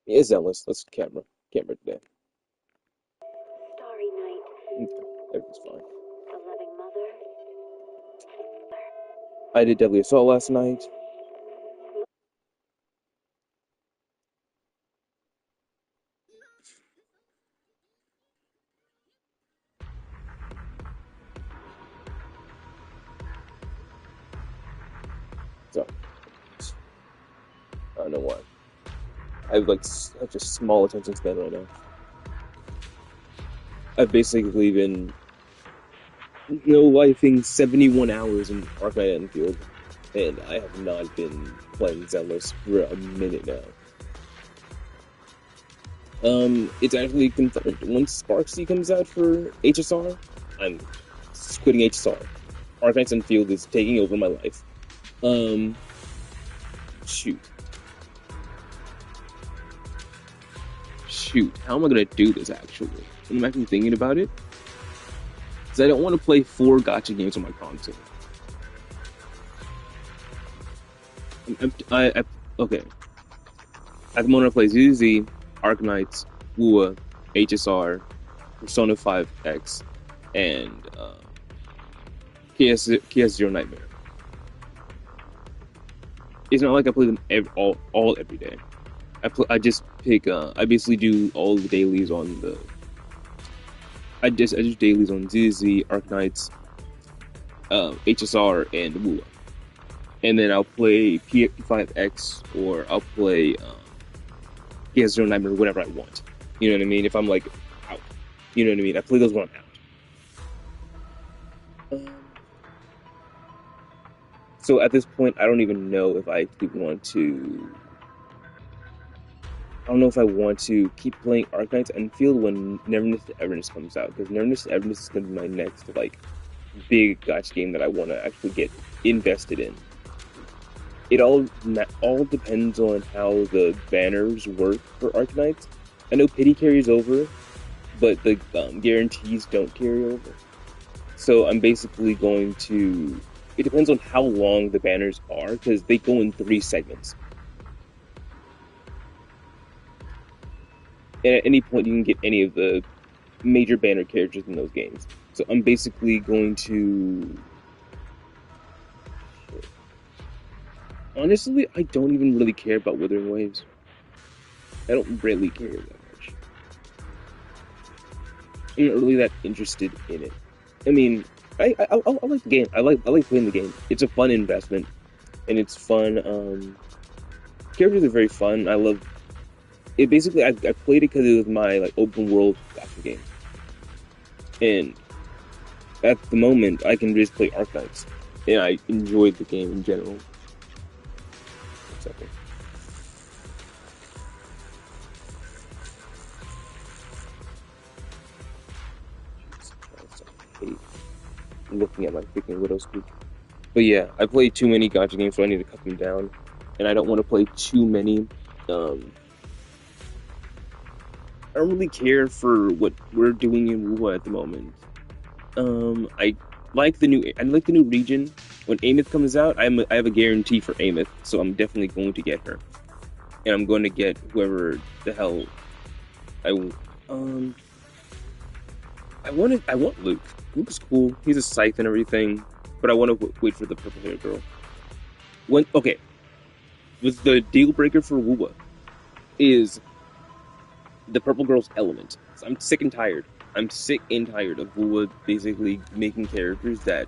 Yeah, Zealous. Let's camera today. Starry night, Okay, everything's fine. a loving mother. I did Deadly Assault last night. So I don't know why. I have like such a small attention span right now. I've basically been lifing 71 hours in Arcade Enfield, and I have not been playing Zealous for a minute now. It's actually confirmed. Once Sparksy comes out for HSR, I'm quitting HSR. Arcade Enfield is taking over my life. Um, shoot. Shoot, how am I gonna do this actually? I'm actually thinking about it. Because I don't want to play four gotcha games on my console. Okay. At the moment, I play ZZ, Arknights, WUA, HSR, Persona 5X, and KS0 Nightmare. It's not like I play them all every day. I just pick. I basically do all the dailies on the. I do dailies on ZZ, Arknights, HSR, and WUA. And then I'll play P5X or I'll play KS0 Nightmare whenever I want. You know what I mean? If I'm like out. You know what I mean? I play those when I'm out. So at this point, I don't even know if I actually want to. I don't know if I want to keep playing Arknights Enfield when Neverness to Everness comes out, because Neverness to Everness is going to be my next like big gotcha game that I want to actually get invested in. It all depends on how the banners work for Arknights. I know pity carries over, but the guarantees don't carry over. So I'm basically going to. It depends on how long the banners are, because they go in three segments. And at any point, you can get any of the major banner characters in those games. So I'm basically going to. Honestly, I don't even really care about Withering Waves. I don't really care that much. I'm not really that interested in it. I mean, I like the game. I like playing the game. It's a fun investment, and it's fun. Characters are very fun. I love it. Basically, I played it because it was my like open world gotcha game, and at the moment, I can just play Arknights, and I enjoyed the game in general. Second. Looking at my freaking Widowspeak. But yeah, I play too many gotcha games, so I need to cut them down. And I don't want to play too many. I don't really care for what we're doing in WUA at the moment. I I like the new region. When Amith comes out, I have a guarantee for Amith, so I'm definitely going to get her, and I'm going to get whoever the hell I um I want Luke. Luke is cool. He's a scythe and everything, but I want to wait for the purple hair girl. When okay, was the deal breaker for WUA is the purple girl's element. So I'm sick and tired. I'm sick and tired of WUA basically making characters that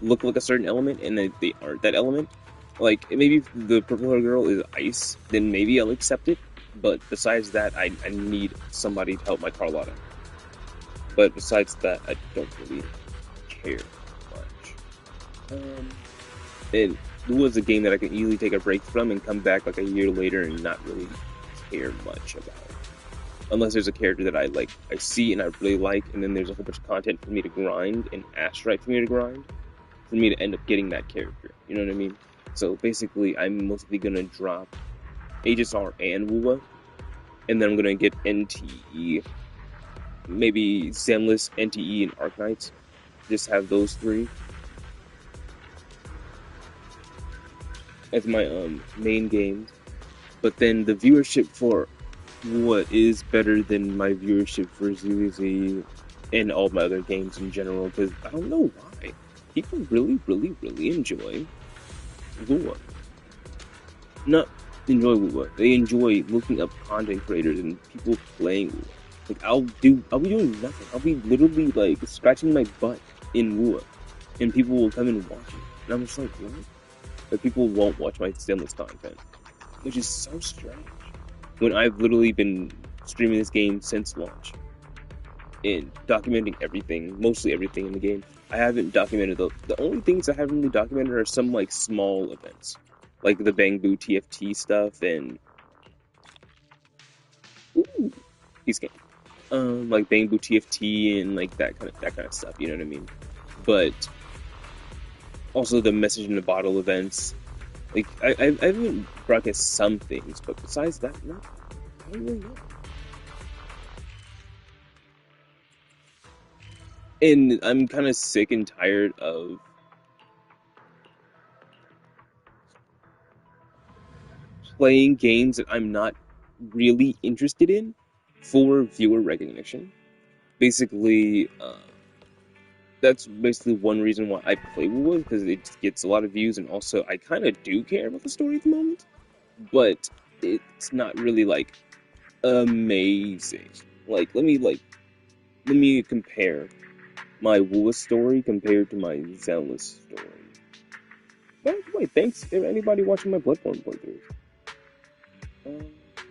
look like a certain element and they aren't that element. Like maybe if the purple hair girl is ice, then maybe I'll accept it. But besides that, I need somebody to help my Carlotta. But besides that, I don't really care much. And it was a game that I could easily take a break from and come back like a year later and not really care much about. Unless there's a character that I like, I see and I really like, and then there's a whole bunch of content for me to grind and astrite for me to grind, for me to end up getting that character. You know what I mean? So basically, I'm mostly gonna drop HSR and WUA, and then I'm gonna get NTE, maybe Zenless, NTE, and Arknights. Just have those three as my main games. But then the viewership for what is better than my viewership for ZZ and all my other games in general, because I don't know why. People really, really, really enjoy Lua. Not enjoy Lua. They enjoy looking up content creators and people playing Lua. Like I'll be doing nothing. I'll be literally like scratching my butt in Lua, and people will come and watch it. And I'm just like, what? But people won't watch my stemless content, which is so strange. When I've literally been streaming this game since launch and documenting everything, mostly everything in the game. I haven't documented the only things I haven't really documented are some like small events, like the Bang Boo TFT stuff and ooh, he's game. Like Bang Boo TFT and like that kind of stuff. You know what I mean? But also the message in the bottle events. Like I haven't broadcast some things, but besides that, no, I don't really know. And I'm kind of sick and tired of playing games that I'm not really interested in for viewer recognition. Basically, that's basically one reason why I play Wood because it gets a lot of views, and also I kind of do care about the story at the moment, but it's not really like amazing. Let me compare my Wua story compared to my Zealous story. By the way, thanks to anybody watching my Bloodborne playthroughs.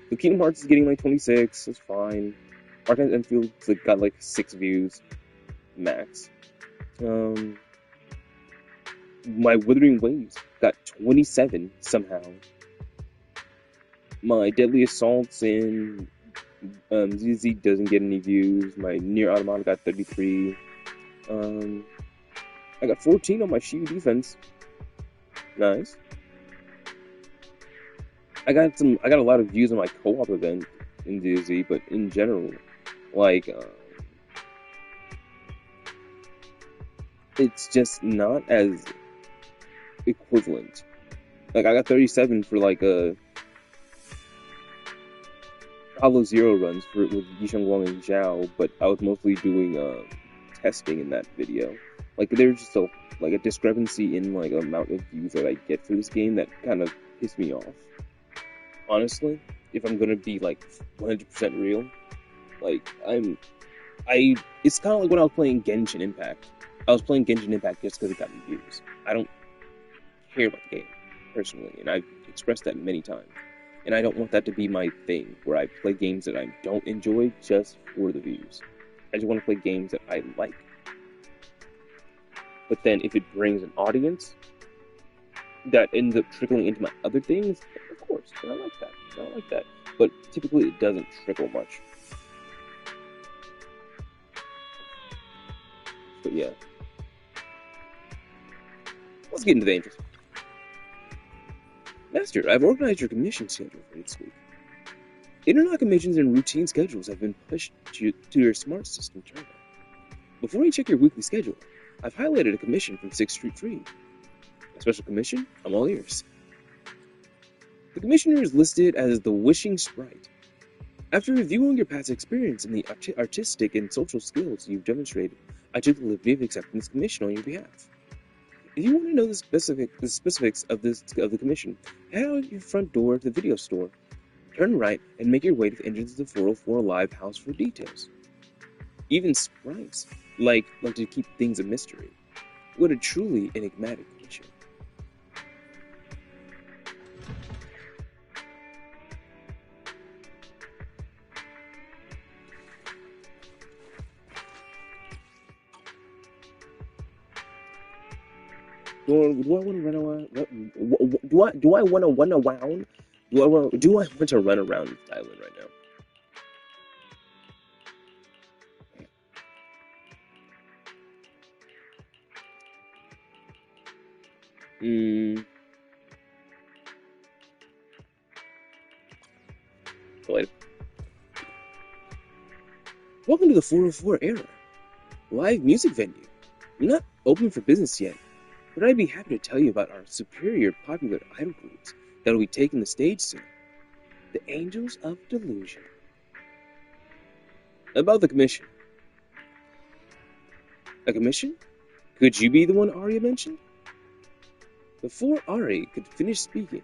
The Kingdom Hearts is getting like 26. It's fine. Arcane Enfield's like got like 6 views max. Um, my Withering Waves got 27 somehow. My Deadly Assaults in ZZ doesn't get any views. My Near Automata got 33. I got 14 on my Shield defense. Nice. I got a lot of views on my co-op event in ZZ, but in general, like, it's just not as equivalent. Like, I got 37 for like a Hollow Zero runs for with Yisheng Guang and Zhao, but I was mostly doing testing in that video. Like, there's just a discrepancy in like the amount of views that I get for this game that kind of pissed me off. Honestly, if I'm gonna be like 100% real, like it's kind of like when I was playing Genshin Impact. I was playing Genshin Impact just because it got me views. I don't care about the game personally, and I've expressed that many times. And I don't want that to be my thing, where I play games that I don't enjoy just for the views. I just want to play games that I like. But then if it brings an audience that ends up trickling into my other things, of course, then I like that. I like that. But typically it doesn't trickle much. But yeah. Let's get into the interest. Master, I've organized your commission schedule for this week. Interlock commissions and routine schedules have been pushed to your smart system terminal. Before you check your weekly schedule, I've highlighted a commission from 6th Street Tree. A special commission? I'm all ears. The commissioner is listed as the Wishing Sprite. After reviewing your past experience and the artistic and social skills you've demonstrated, I took the liberty of accepting this commission on your behalf. If you want to know the specifics of the commission, head out your front door to the video store, turn right, and make your way to the entrance of the 404 Live House for details. Even sprites like to keep things a mystery. What a truly enigmatic commission. Do I want to run around? Do I want to run around? Do I want to run around this island right now? Wait. Welcome to the 404 era. Live music venue. We're not open for business yet, but I'd be happy to tell you about our superior popular idol groups that will be taking the stage soon. The Angels of Delusion. About the commission. A commission? Could you be the one Arya mentioned? Before Arya could finish speaking,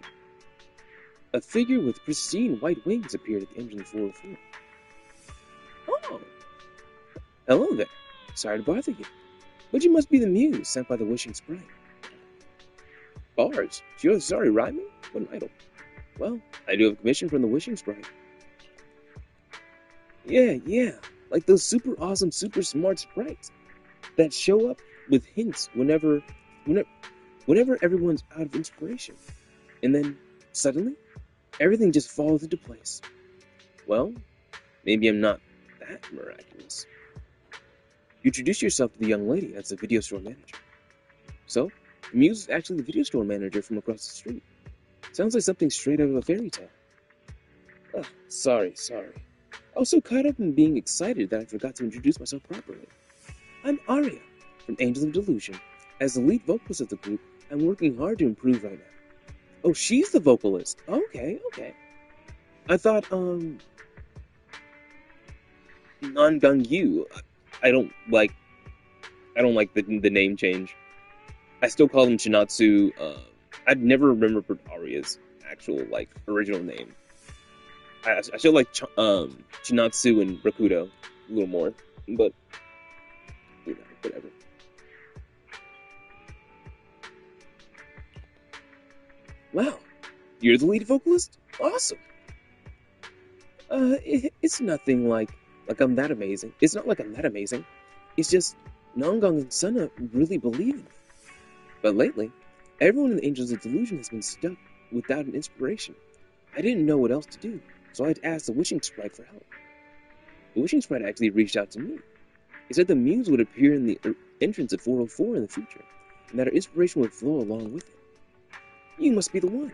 a figure with pristine white wings appeared at the entrance of 404. Oh! Hello there. Sorry to bother you, but you must be the muse sent by the wishing sprite. Bars, you're sorry rhyming? What an idol. Well, I do have a commission from the wishing sprite. Yeah, like those super awesome, super smart sprites that show up with hints whenever everyone's out of inspiration. And then, suddenly, everything just falls into place. Well, maybe I'm not that miraculous. You introduce yourself to the young lady as the video store manager. So, the muse is actually the video store manager from across the street. Sounds like something straight out of a fairy tale. Oh, sorry. I was so caught up in being excited that I forgot to introduce myself properly. I'm Arya, from Angels of Delusion. As the lead vocalist of the group, I'm working hard to improve right now. Oh, she's the vocalist. Okay. I thought, Non-Gung Yu. I don't like the name change. I still call him Shinatsu. I'd never remembered Arya's actual, original name. I still like Chinatsu and Rakudo a little more, but, whatever. Wow, you're the lead vocalist? Awesome! It's nothing like I'm that amazing. It's not like I'm that amazing. It's just, Nongong and Sunna really believe in me. But lately, everyone in the Angels of Delusion has been stuck without an inspiration. I didn't know what else to do, so I had asked the Wishing Sprite for help. The Wishing Sprite actually reached out to me. He said the muse would appear in the entrance of 404 in the future, and that her inspiration would flow along with it. You must be the one.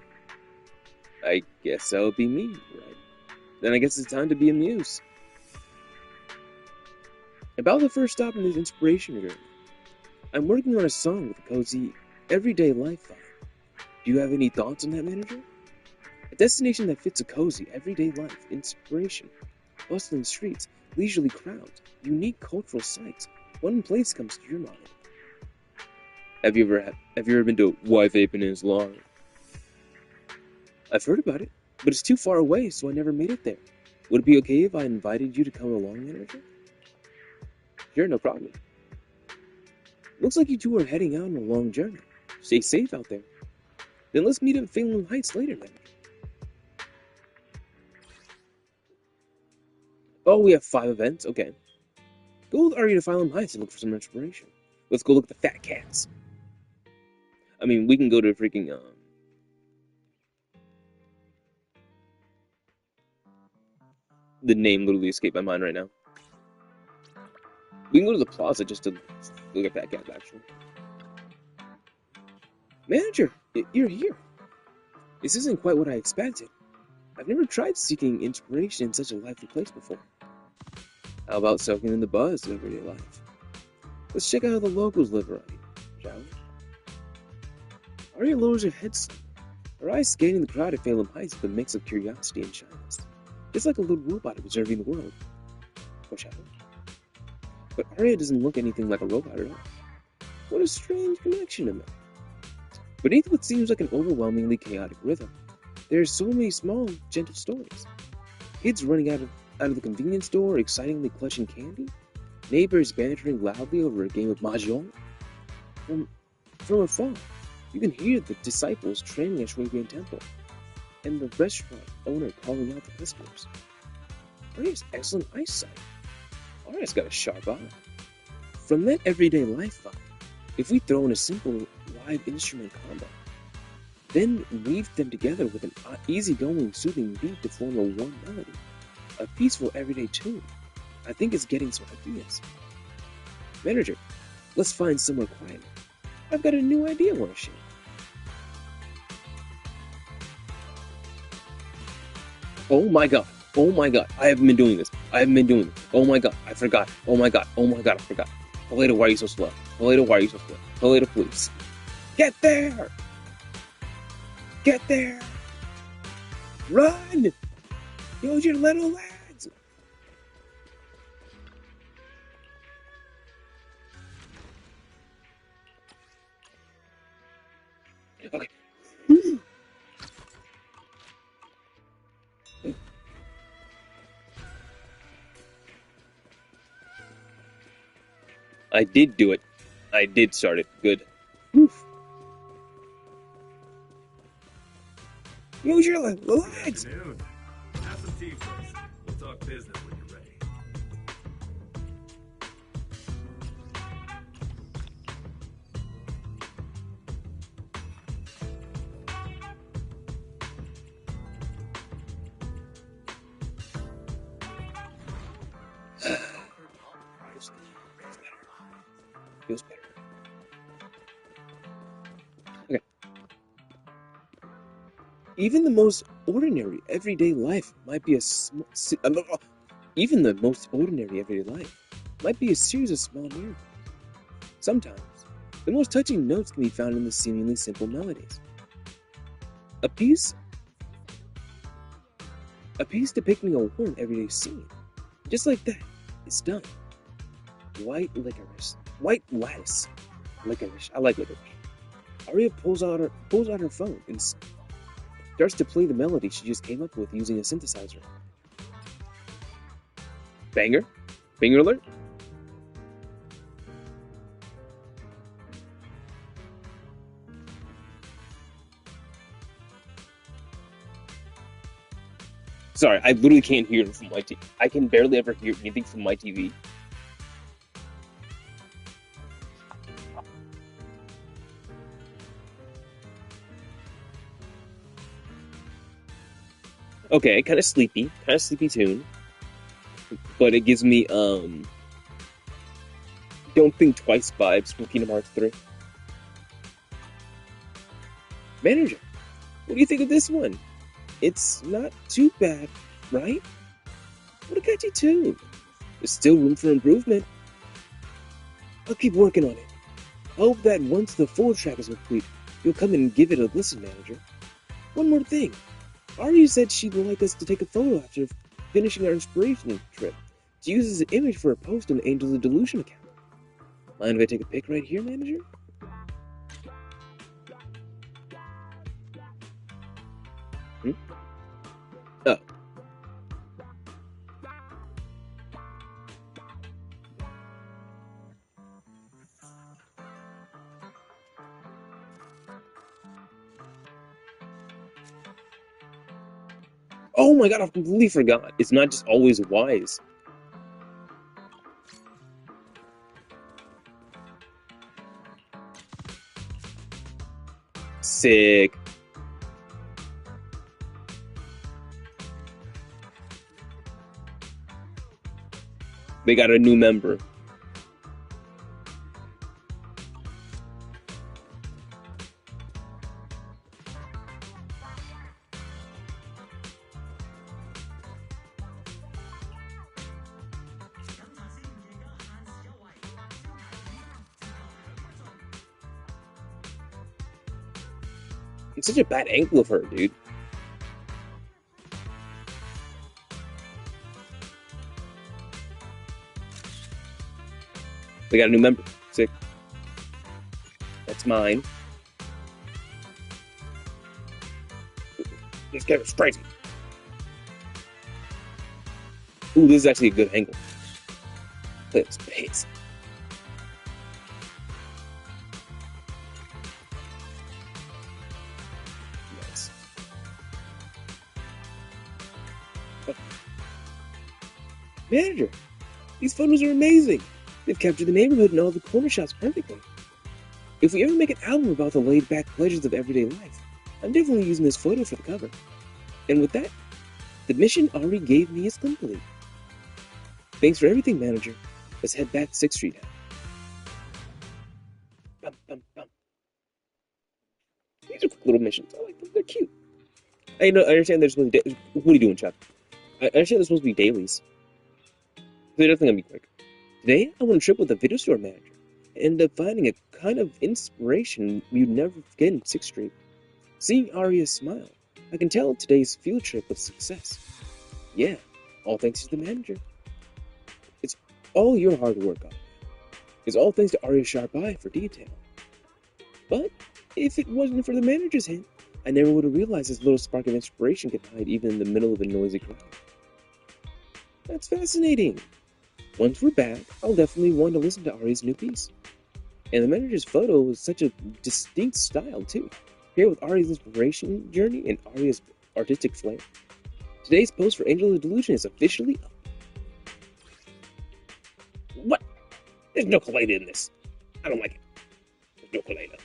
I guess that would be me, right? Then I guess it's time to be a muse. About the first stop in this inspiration journey, I'm working on a song with a cozy, everyday life vibe. Do you have any thoughts on that, manager? A destination that fits a cozy, everyday life, inspiration, bustling streets, leisurely crowds, unique cultural sites. One place comes to your mind. Have you ever been to Wife Peninsula? I've heard about it, but it's too far away, so I never made it there. Would it be okay if I invited you to come along, manager? Sure, no problem. Looks like you two are heading out on a long journey. Stay safe out there. Then let's meet at Phelan Heights later, manager. Oh, we have 5 events? Okay. Go with Arya to Phelan Heights and look for some inspiration. Let's go look at the fat cats. I mean, we can go to freaking, The name literally escaped my mind right now. We can go to the plaza just to look at fat cats, actually. Manager, you're here. This isn't quite what I expected. I've never tried seeking inspiration in such a lively place before. How about soaking in the buzz of everyday life? Let's check out how the locals live around here, shall we? Arya lowers her head slightly, her eyes scanning the crowd at Phelan Heights with a mix of curiosity and shyness. It's like a little robot observing the world. Foreshadow. But Arya doesn't look anything like a robot at all. What a strange connection to make. Beneath what seems like an overwhelmingly chaotic rhythm, there are so many small, gentle stories. Kids running out of the convenience store, excitingly clutching candy. Neighbors bantering loudly over a game of mahjong. From afar, you can hear the disciples training at Shuibian Temple, and the restaurant owner calling out the customers. Arya's excellent eyesight. Arya's got a sharp eye. From that everyday life vibe, if we throw in a simple live instrument combo, then weave them together with an easygoing, soothing beat to form a warm melody, a peaceful everyday tune, I think it's getting some ideas. Manager, let's find somewhere quiet. I've got a new idea I want to share. Oh my god, I haven't been doing this. Oh my god, I forgot. Oh my god, I forgot. Polito, why are you so slow? Polito, please. Get there! Run! Use your little legs! I did do it. I did start it. Good. Oof. Use your legs. Afternoon. Have some tea first. We'll talk business when you're ready. Feels better. Okay. Even the most ordinary everyday life might be even the most ordinary everyday life might be a series of small miracles. Sometimes, the most touching notes can be found in the seemingly simple melodies. A piece depicting a warm everyday scene, just like that, is done. White lattice, licorice. I like licorice. Aria pulls out her phone and starts to play the melody she just came up with using a synthesizer. Banger? Banger alert? Sorry, I literally can't hear it from my TV. I can barely ever hear anything from my TV. Okay, kind of sleepy tune, but it gives me Don't Think Twice vibes from Kingdom Hearts 3. Manager, what do you think of this one? It's not too bad, right? What a catchy tune. There's still room for improvement. I'll keep working on it. I hope that once the full track is complete, you'll come and give it a listen, Manager. One more thing. Ari said she'd like us to take a photo after finishing our inspiration trip to use as an image for a post on the Angels of Delusion account. Mind if I take a pic right here, Manager? Oh. Oh my god, I completely forgot. It's not just always wise. Sick. They got a new member. It's such a bad angle of her, dude. They got a new member. Sick. That's mine. This camera's crazy. Ooh, this is actually a good angle. Look at this pace. Nice. Oh. Manager, these photos are amazing. They've captured the neighborhood and all the corner shots perfectly. If we ever make an album about the laid-back pleasures of everyday life, I'm definitely using this photo for the cover. And with that, the mission Ari gave me is complete. Thanks for everything, Manager. Let's head back to 6th Street now. Bum, bum, bum. These are quick little missions. I like them. They're cute. I understand they're supposed to be... What are you doing, Chuck? I understand they're supposed to be dailies. They're definitely going to be quick. Today, I went on a trip with a video store manager and ended up finding a kind of inspiration you'd never forget in 6th Street. Seeing Arya's smile, I can tell today's field trip was a success. Yeah, all thanks to the manager. It's all your hard work, Arya. It's all thanks to Arya's sharp eye for detail. But if it wasn't for the manager's hint, I never would have realized this little spark of inspiration could hide even in the middle of a noisy crowd. That's fascinating. Once we're back, I'll definitely want to listen to Ari's new piece. And the manager's photo was such a distinct style, too. Paired with Ari's inspiration journey and Ari's artistic flair. Today's post for Angel of Delusion is officially up. What? There's no Kaleda in this. I don't like it. There's no Kaleda.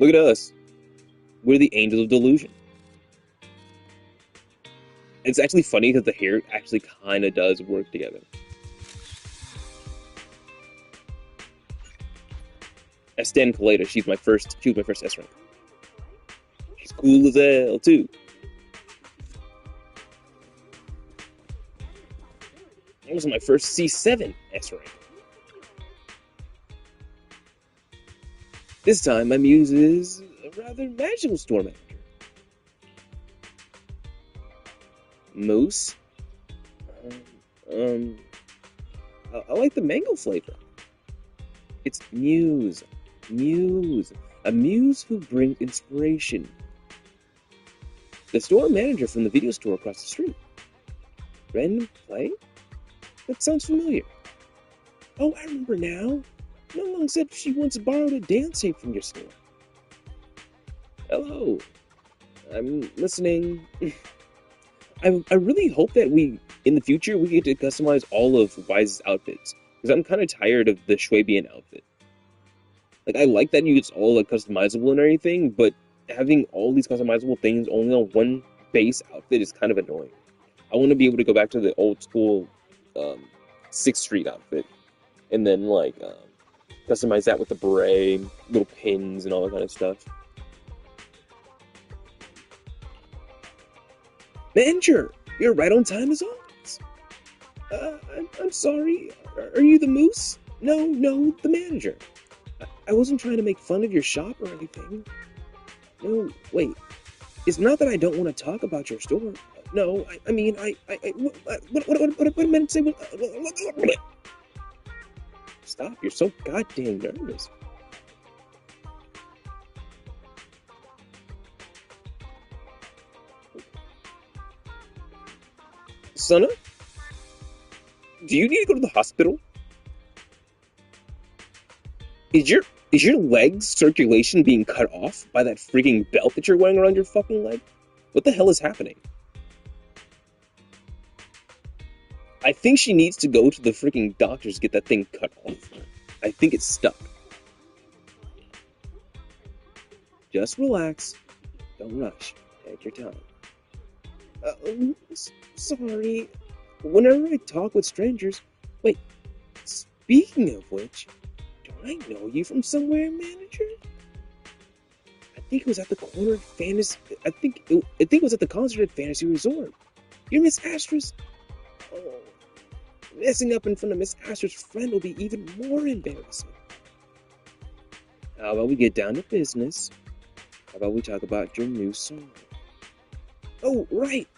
Look at us. We're the Angels of Delusion. It's actually funny because the hair actually kind of does work together. I stand Kaleda. She was my first S rank. She's cool as hell too. That was my first C7 S rank. This time my muse is a rather magical store manager. Moose. I like the mango flavor. It's Muse. Muse. A muse who brings inspiration. The store manager from the video store across the street. Random play? That sounds familiar. Oh, I remember now. No one said she once borrowed a dance tape from your store. Hello. I'm listening. I really hope that in the future, we get to customize all of Wise's outfits. Because I'm kind of tired of the Schwabian outfit. Like, I like that it's all like customizable and everything, but having all these customizable things only on one base outfit is kind of annoying. I want to be able to go back to the old school 6th Street outfit. And then, like, customize that with the beret, little pins, and all that kind of stuff. Manager, you're right on time as always. I'm sorry. Are you the moose? No, the manager. I wasn't trying to make fun of your shop or anything. No, wait. It's not that I don't want to talk about your store. No, I mean, what I meant to say was... Stop, you're so goddamn nervous. Sana? Do you need to go to the hospital? Is your leg's circulation being cut off by that freaking belt that you're wearing around your fucking leg? What the hell is happening? I think she needs to go to the freaking doctors to get that thing cut off. I think it's stuck. Just relax. Don't rush. Take your time. Sorry. Whenever I talk with strangers... Wait, speaking of which... Don't I know you from somewhere, manager? I think it was at the corner of Fantasy... I think it was at the concert at Fantasy Resort. You're Miss Astra's... Oh... Messing up in front of Miss Astra's friend will be even more embarrassing. How about we get down to business? How about we talk about your new song? Oh, right!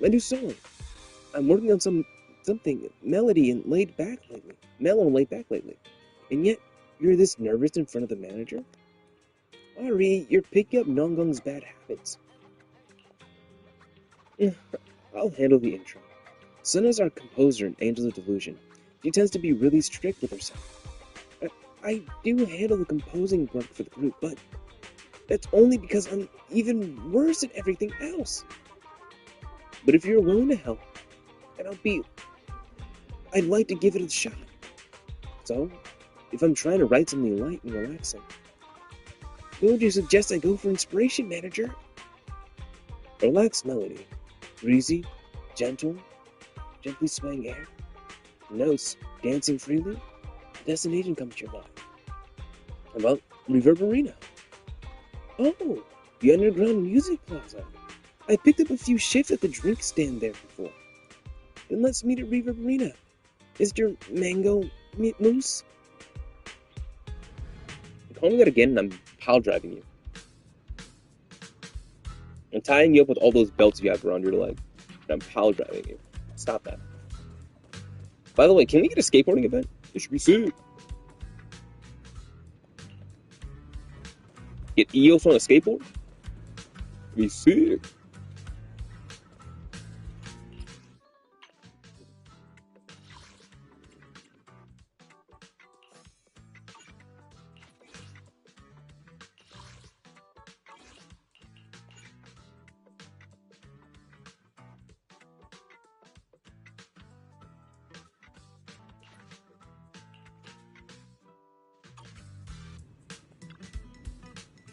My new song. I'm working on something mellow and laid back lately. And yet, you're this nervous in front of the manager? Ari, you're picking up Nongong's bad habits. I'll handle the intro. Suna's our composer in Angels of Delusion. She tends to be really strict with herself. I do handle the composing work for the group, but that's only because I'm even worse at everything else. But if you're willing to help, then I'd like to give it a shot. So, if I'm trying to write something light and relaxing, who would you suggest I go for inspiration, manager? Relaxed melody. Breezy, gentle, gently swaying air. Notes dancing freely. Destination comes to your mind. How about Reverberina? Oh, the underground music plaza. I picked up a few shifts at the drink stand there before. Then let's meet at Reverberina. Mr. Mango Moose? Call me that again and I'm pile driving you. I'm tying you up with all those belts you have around your leg. And I'm power driving you. Stop that. By the way, can we get a skateboarding event? It should be sick. Get EOS on a skateboard? It'd be sick.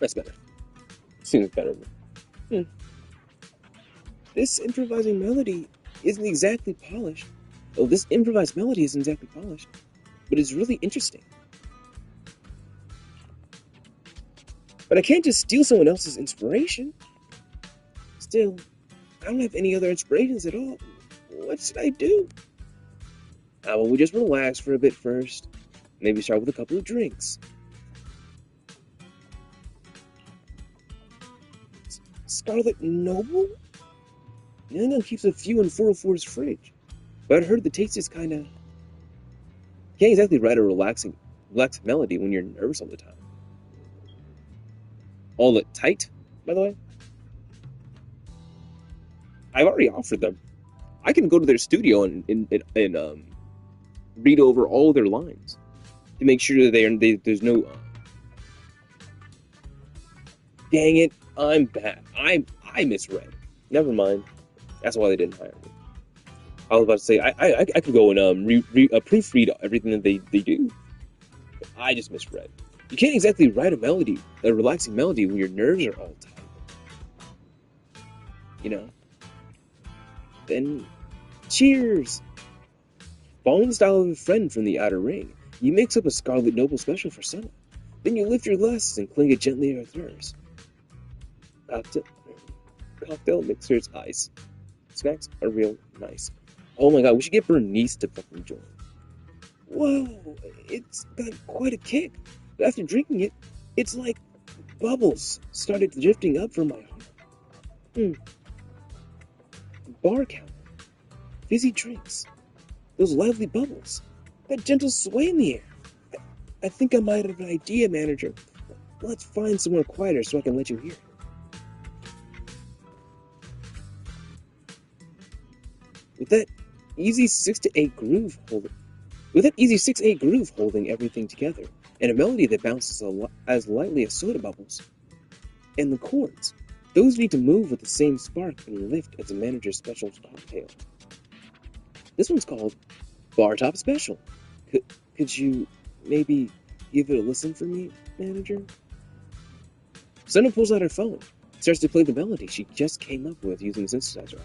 That's better. Seems better. Hmm. This improvising melody isn't exactly polished. Oh, this improvised melody isn't exactly polished, but it's really interesting. But I can't just steal someone else's inspiration. Still, I don't have any other inspirations at all. What should I do? How about we just relax for a bit first? Maybe start with a couple of drinks. Scarlet Noble? Nana keeps a few in 404's fridge, but I heard the taste is kinda... Can't exactly write a relaxing melody when you're nervous all the time. All it tight, by the way? I've already offered them. I can go to their studio and read over all their lines to make sure that there's no. Dang it! I'm bad. I misread. Never mind. That's why they didn't hire me. I was about to say I could go and proofread everything that they do. I just misread. You can't exactly write a relaxing melody when your nerves are all tight. You know. Then, cheers! Following the style of a friend from the outer ring, you mix up a Scarlet Noble special for Senna. Then you lift your glasses and clink it gently with hers. Cocktail mixers ice. Snacks are real nice. Oh my god, we should get Bernice to fucking join. Whoa, it's got quite a kick. But after drinking it, it's like bubbles started drifting up from my heart. Bar counter. Fizzy drinks. Those lively bubbles. That gentle sway in the air. I think I might have an idea, manager. Let's find somewhere quieter so I can let you hear it. With that easy 6/8 groove holding everything together, and a melody that bounces as lightly as soda bubbles. And the chords, those need to move with the same spark and lift as a manager's special cocktail. This one's called Bar Top Special. Could you maybe give it a listen for me, manager? Senna pulls out her phone, starts to play the melody she just came up with using the synthesizer.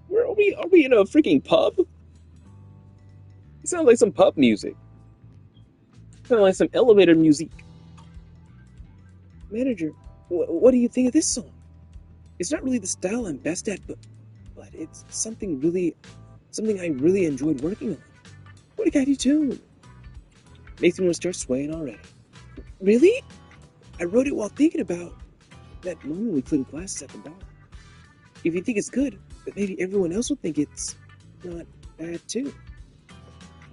Where are we? Are we in a freaking pub? It sounds like some pub music. Kind of like some elevator music. Manager, what do you think of this song? It's not really the style I'm best at, but it's something I really enjoyed working on. What a catchy tune. Makes me want to start swaying already. Really? I wrote it while thinking about that moment we played classes at the bar. If you think it's good, but maybe everyone else will think it's not bad too.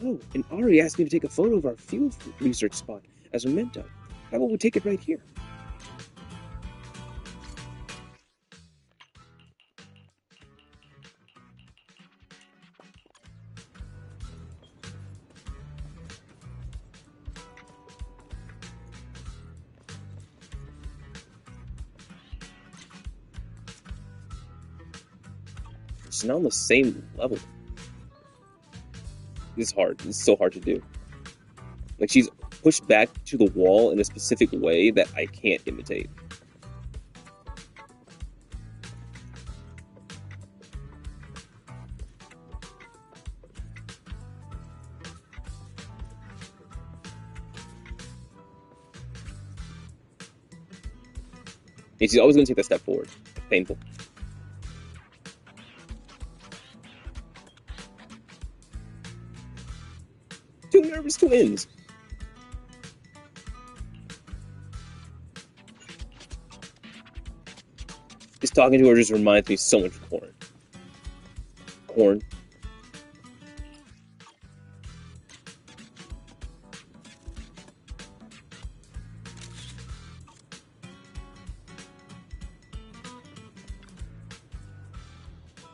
Oh, and Ari asked me to take a photo of our field research spot as a memento. How about we take it right here? It's not on the same level. This is hard. This is so hard to do. Like, she's pushed back to the wall in a specific way that I can't imitate. And she's always going to take that step forward. Painful. nervous twins. Just talking to her just reminds me so much of Corn. Corn.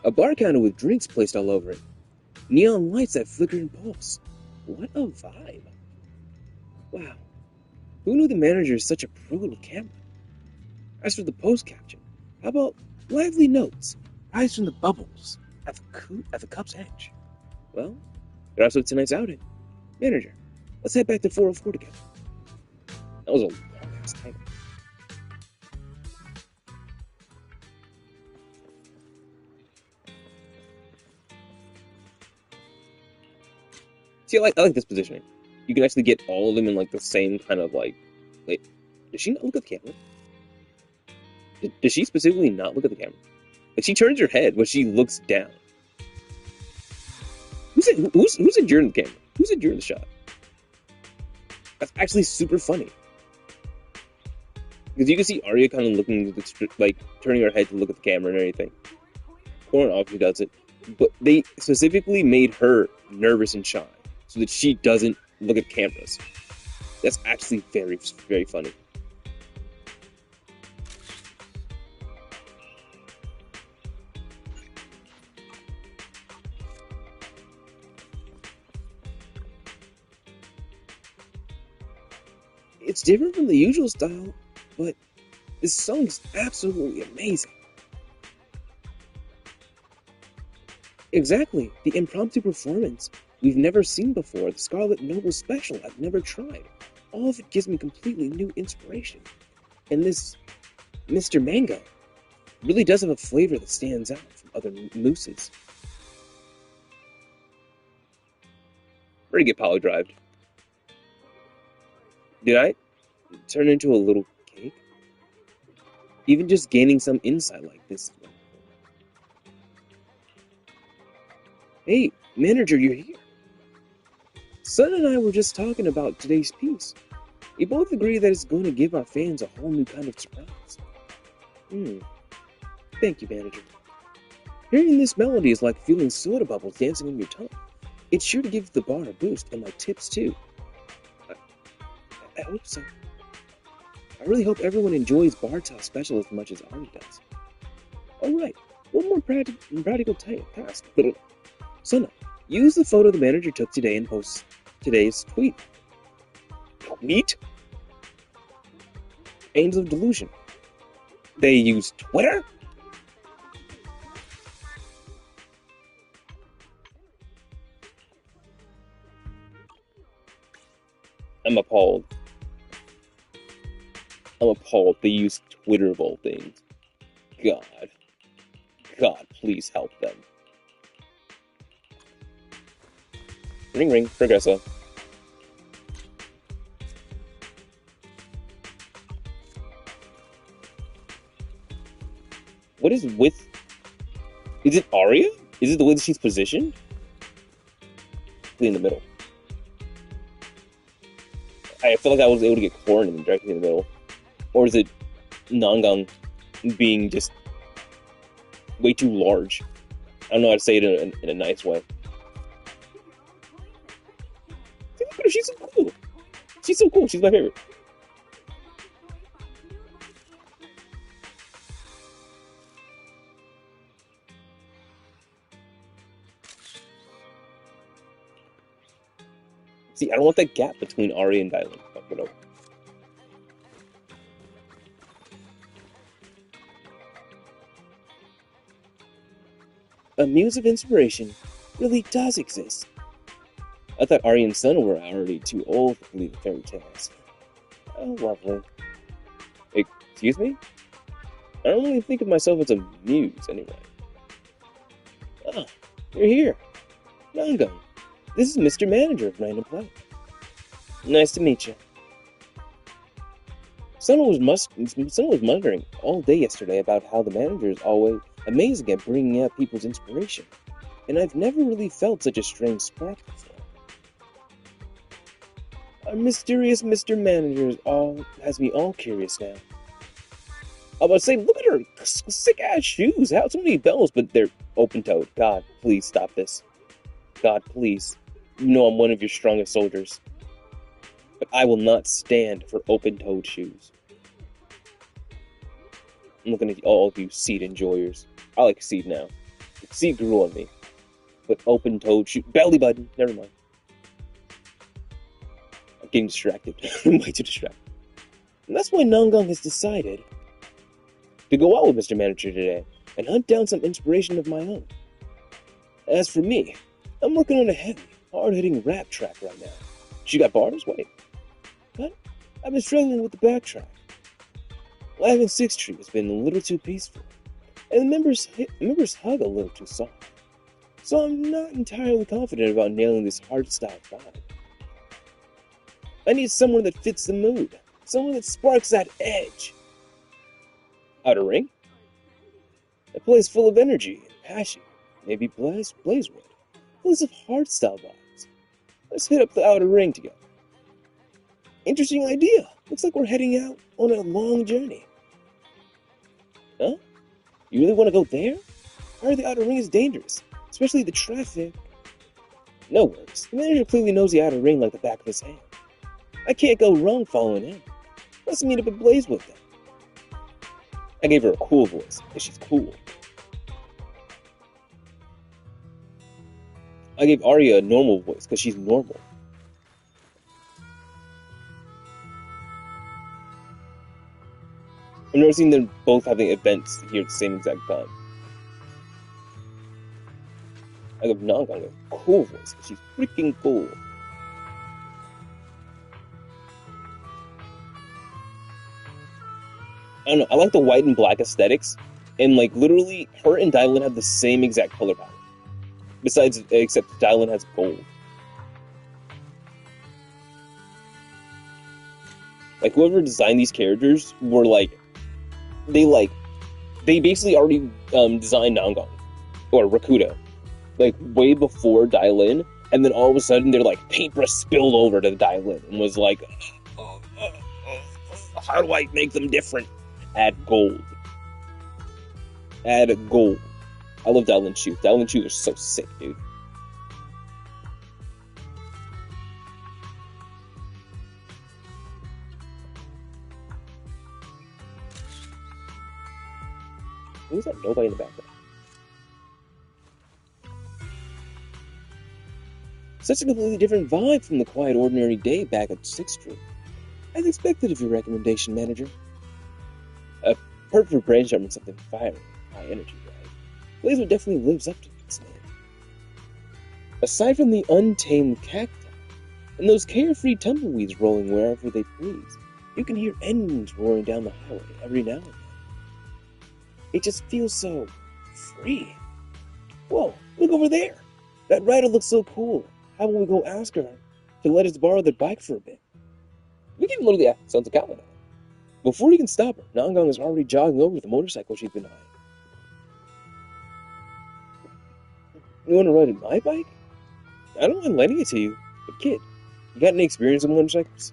A bar counter with drinks placed all over it. Neon lights that flicker and pulse. What a vibe. Wow. Who knew the manager is such a pro with camera? As for the post caption, how about lively notes, rise from the bubbles at the cup's edge? Well, that wraps up tonight's outing. Manager, let's head back to 404 together. That was a long-ass title. See, I like this positioning. You can actually get all of them in like the same kind of like. Wait, does she not look at the camera? Does she specifically not look at the camera? Like she turns her head, but she looks down. Who's enduring the camera? Who's enduring the shot? That's actually super funny. Because you can see Arya kind of looking, like, turning her head to look at the camera and everything. Corn obviously does it. But they specifically made her nervous and shy so that she doesn't look at cameras. That's actually very, very funny. It's different from the usual style, but this song is absolutely amazing. Exactly, the impromptu performance we've never seen before, the Scarlet Noble special I've never tried. All of it gives me completely new inspiration. And this Mr. Mango really does have a flavor that stands out from other mousses. Ready to get poly-drived. Did I turn into a little cake? Even just gaining some insight like this. Hey, manager, you're here. Sun and I were just talking about today's piece. We both agree that it's going to give our fans a whole new kind of surprise. Thank you, manager. Hearing this melody is like feeling soda bubbles dancing on your tongue. It's sure to give the bar a boost, and my tips too. I hope so. I really hope everyone enjoys Bar Top Special as much as Ari does. Alright, one more practical task. Sona, use the photo the manager took today and post today's tweet. Tweet? Angels of Delusion. They use Twitter? I'm appalled. They use Twitter of all things. God, please help them. Ring ring, Progresso. What is with... Is it Arya? Is it the way that she's positioned? In the middle. I feel like I was able to get Corn in directly in the middle. Or is it Nangang being just way too large? I don't know how to say it in a nice way. She's so cool. She's so cool. She's my favorite. See, I don't want that gap between Ari and Dylan. But whatever. A muse of inspiration really does exist. I thought Ari and Sun were already too old to believe fairy tales. Oh, lovely. Excuse me? I don't really think of myself as a muse, anyway. Ah, you're here. Nangang. This is Mr. Manager of Random Play. Nice to meet you. Someone was muttering all day yesterday about how the manager is always amazing at bringing out people's inspiration, and I've never really felt such a strange spark before. Our mysterious Mr. Manager has me all curious now. I was about to say, look at her sick ass shoes. How so many bells, but they're open toed. God, please stop this. God, please. You know I'm one of your strongest soldiers. But I will not stand for open toed shoes. I'm looking at all of you seed enjoyers. I like seed now. Seed grew on me. But open toed shoe. Belly button. Never mind. I'm getting distracted. I'm way too distracted. And that's why Nangang has decided to go out with Mr. Manager today and hunt down some inspiration of my own. As for me, I'm working on a heavy, hard-hitting rap track right now. She got bars? Wait. But I've been struggling with the backtrack. Live in Sixth Street has been a little too peaceful, and the members hug a little too soft. So I'm not entirely confident about nailing this hardstyle vibe. I need someone that fits the mood, someone that sparks that edge. Outer Ring? A place full of energy and passion, maybe Blazewood, a place of hardstyle vibes. Let's hit up the Outer Ring together. Interesting idea. Looks like we're heading out on a long journey. Huh? You really want to go there? I heard the Outer Ring is dangerous, especially the traffic. No worries. The manager clearly knows the Outer Ring like the back of his hand. I can't go wrong following him. Let's meet up at Blazewood then. I gave her a cool voice, because she's cool. I gave Arya a normal voice, because she's normal. I've never seen them both having events here at the same exact time. I gave Nangang a cool voice, because she's freaking cool. I don't know, I like the white and black aesthetics, and like literally, her and Dylan have the same exact color palette. Except Dylan has gold. Like whoever designed these characters were they basically already designed Nangang or Rakuda, like way before Dylan, and then all of a sudden their like paintbrush spilled over to the Dylan and was like, how do I make them different? Add gold. Add gold. I love Dylan's shoes. Dylan's shoes are so sick, dude. Who's that? Nobody in the background. Such a completely different vibe from the quiet, ordinary day back at 6th Street. As expected of your recommendation, manager. Perfect for brainstorming something fiery, high energy, right? Blazewood definitely lives up to its name. Aside from the untamed cacti and those carefree tumbleweeds rolling wherever they please, you can hear engines roaring down the highway every now and then. It just feels so free. Whoa, look over there! That rider looks so cool. How about we go ask her to let us borrow their bike for a bit? We can literally ask Sons of Kaladin. Before he can stop her, Nangang is already jogging over the motorcycle she's been eyeing. You want to ride on my bike? I don't mind lending it to you, but kid, you got any experience with motorcycles?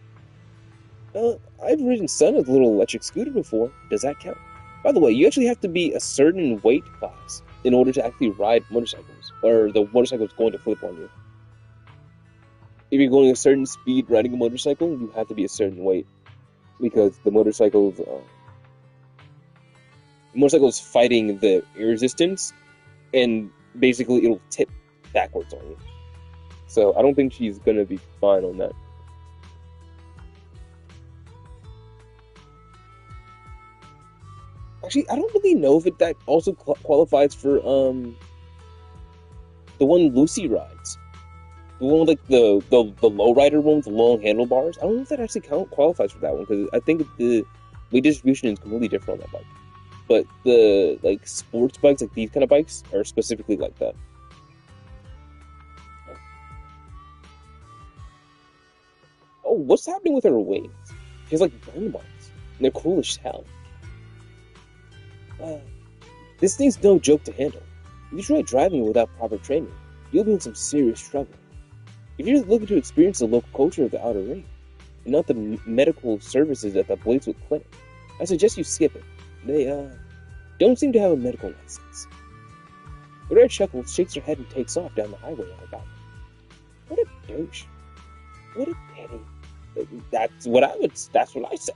I've ridden Son's little electric scooter before. Does that count? By the way, you actually have to be a certain weight class in order to actually ride motorcycles, or the motorcycle is going to flip on you. If you're going a certain speed riding a motorcycle, you have to be a certain weight. Because the motorcycle is fighting the air resistance, and basically it'll tip backwards on you. So I don't think she's gonna be fine on that. Actually, I don't really know if that also qualifies for the one Lucy rides. The one with like the lowrider one with the long handlebars. I don't know if that actually qualifies for that one, because I think the weight distribution is completely different on that bike. But the like sports bikes, like these kind of bikes, are specifically like that. Oh, what's happening with her wings? She has like burn marks, and they're cool as hell. This thing's no joke to handle. If you try driving it without proper training, you'll be in some serious trouble. If you're looking to experience the local culture of the Outer Ring, and not the medical services at the Blazewood Clinic. I suggest you skip it. They, don't seem to have a medical license. The red chuckles, shakes her head, and takes off down the highway on her bike. What a douche. What a pity. That's what I said.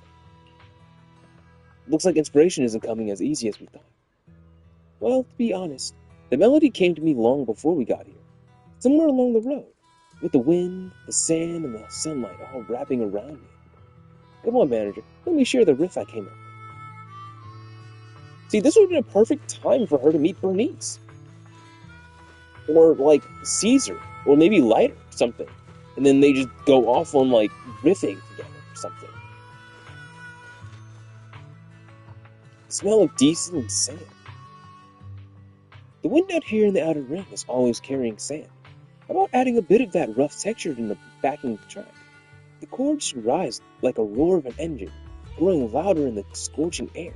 Looks like inspiration isn't coming as easy as we thought. Well, to be honest, the melody came to me long before we got here. Somewhere along the road. With the wind, the sand, and the sunlight all wrapping around me. Come on, manager, let me share the riff I came up with. See, this would have been a perfect time for her to meet Bernice. Or, like, Caesar. Or maybe Lighter or something. And then they just go off on, like, riffing together or something. The smell of diesel and sand. The wind out here in the outer ring is always carrying sand. How about adding a bit of that rough texture in the backing of the track? The chords should rise like a roar of an engine, growing louder in the scorching air.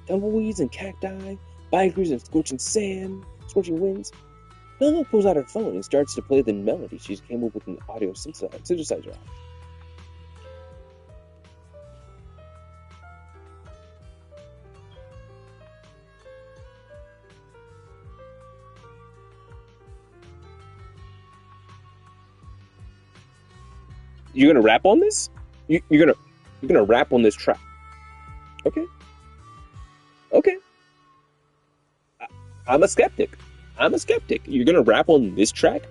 Tumbleweeds and cacti, bikers and scorching sand, scorching winds. Nella pulls out her phone and starts to play the melody she came up with an audio synthesizer app. You're gonna rap on this? You're gonna rap on this track? Okay. Okay. I'm a skeptic. You're gonna rap on this track?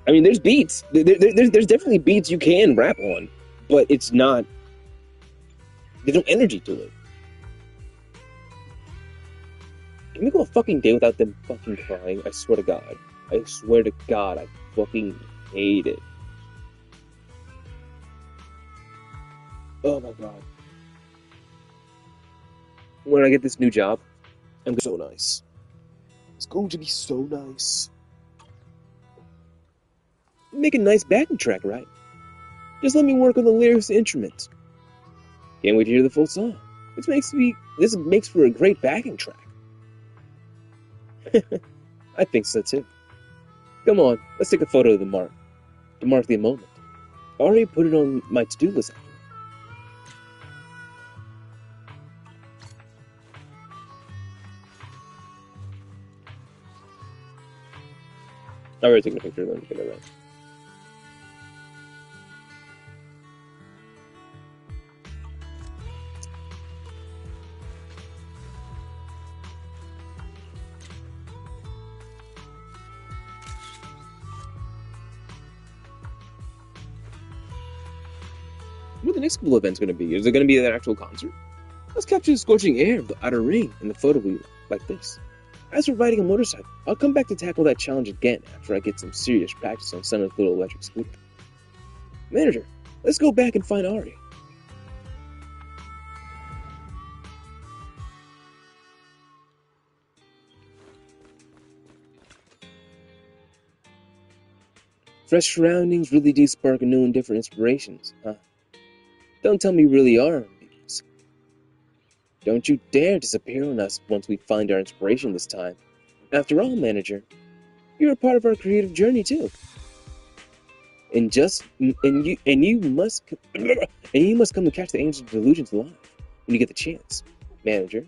I mean, there's beats. There's definitely beats you can rap on, but it's not. There's no energy to it. Can we go a fucking day without them fucking crying? I swear to God. I swear to God, I fucking hate it. Oh my God. When I get this new job, I'm gonna be so nice. It's going to be so nice. Make a nice backing track, right? Just let me work on the lyrics and instruments. Can't wait to hear the full song. This makes for a great backing track. I think so too. Come on, let's take a photo of the mark to mark the moment. I already put it on my to-do list. I already taken a picture of them to get it right. What are the next couple events going to be? Is it going to be an actual concert? Let's capture the scorching air of the outer ring in the photo wheel like this. As for riding a motorcycle, I'll come back to tackle that challenge again after I get some serious practice on Sonna's little electric scooter. Manager, let's go back and find Ari. Fresh surroundings really do spark new and different inspirations, huh? Don't tell me you really are amazed. Don't you dare disappear on us once we find our inspiration this time. After all, manager, you're a part of our creative journey too. And you must come to catch the angels of Delusions live when you get the chance, manager.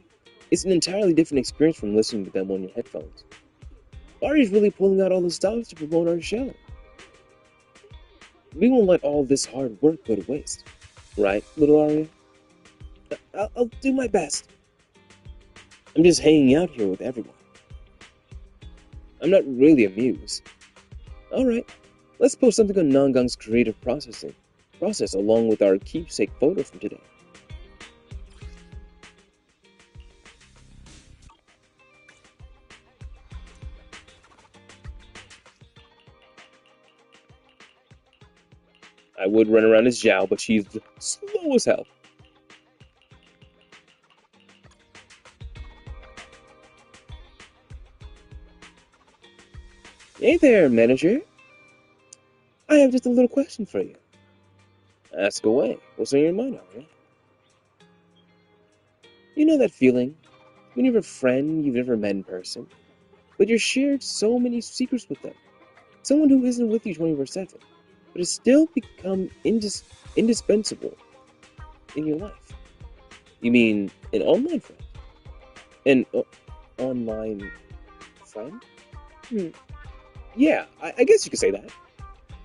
It's an entirely different experience from listening to them on your headphones. Ari's really pulling out all the stops to promote our show. We won't let all this hard work go to waste. Right, little Aria? I'll do my best. I'm just hanging out here with everyone. I'm not really amused. Alright, let's post something on Nangang's creative process along with our keepsake photo from today. I would run around as Zhao, but she's slow as hell. Hey there, manager. I have just a little question for you. Ask away. What's on your mind, Aria? You know that feeling when you have a friend you've never met in person, but you've shared so many secrets with them. Someone who isn't with you 24/7, but has still become indispensable in your life. You mean an online friend? An online friend? Hmm. Yeah, I guess you could say that.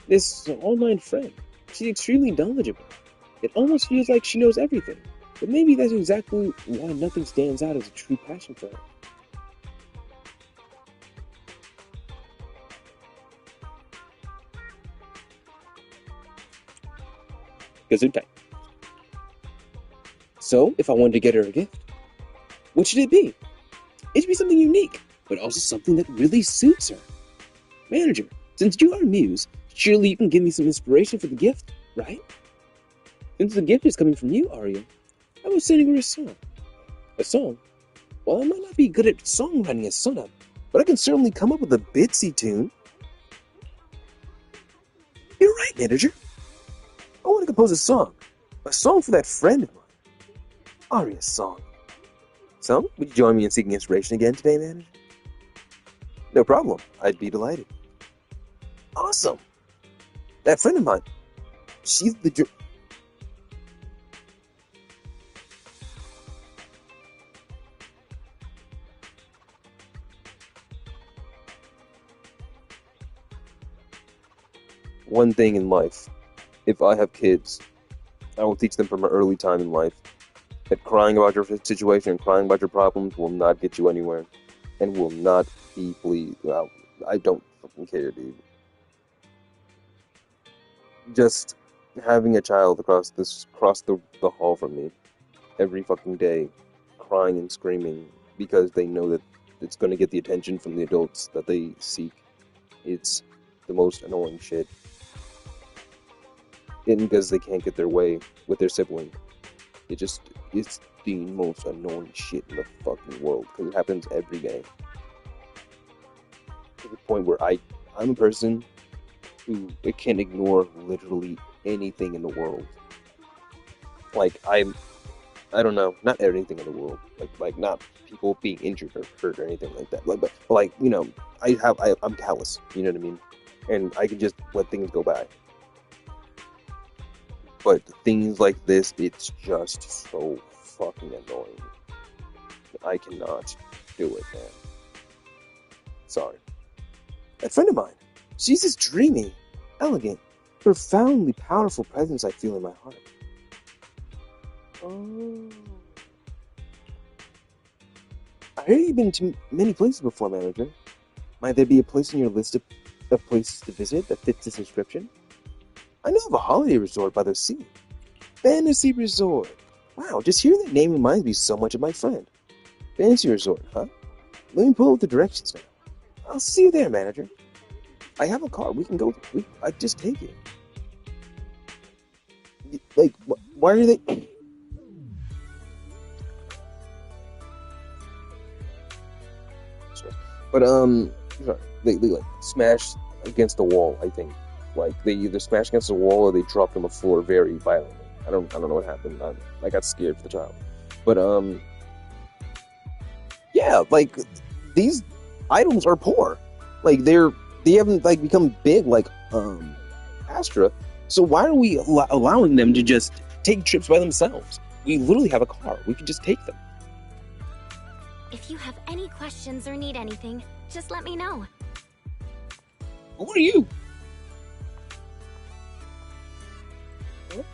This online friend. She's extremely knowledgeable. It almost feels like she knows everything. But maybe that's exactly why nothing stands out as a true passion for her. Gesundheit. So, if I wanted to get her a gift, what should it be? It should be something unique, but also something that really suits her. Manager, since you are a muse, surely you can give me some inspiration for the gift, right? Since the gift is coming from you, Arya, I was sending her a song. A song? Well, I might not be good at songwriting as Sona, but I can certainly come up with a bitsy tune. You're right, manager. I want to compose a song for that friend of mine. Arya's song. So, would you join me in seeking inspiration again today, manager? No problem. I'd be delighted. Awesome. That friend of mine, she's the... One thing in life, if I have kids, I will teach them from an early time in life that crying about your situation and crying about your problems will not get you anywhere and will not be pleased. Well, I don't fucking care, dude. Just having a child across the hall from me every fucking day, crying and screaming because they know that it's going to get the attention from the adults that they seek. It's the most annoying shit. And because they can't get their way with their sibling. It's the most annoying shit in the fucking world because it happens every day. To the point where I'm a person who can ignore literally anything in the world. Like I don't know, not everything in the world. Like not people being injured or hurt or anything like that. But like I'm callous. You know what I mean? And I can just let things go by. But things like this, it's just so fucking annoying. I cannot do it, man. Sorry. A friend of mine, she's this dreamy, elegant, profoundly powerful presence I feel in my heart. Oh. I hear you've been to many places before, manager. Might there be a place in your list of places to visit that fits this description? I know of a holiday resort by the sea. Fantasy Resort. Wow, just hearing that name reminds me so much of my friend. Fantasy Resort, huh? Let me pull up the directions now. I'll see you there, manager. I have a car. We can go. I just take it. Like, why are they... Sorry. But, sorry. They like smashed against the wall, I think. Like, they either smashed against the wall or they dropped on the floor very violently. I don't know what happened. I got scared for the child. But, yeah, like, these idols are poor. Like, they haven't, like, become big like, Astra. So why are we allowing them to just take trips by themselves? We literally have a car. We could just take them. If you have any questions or need anything, just let me know. Who are you? Oh,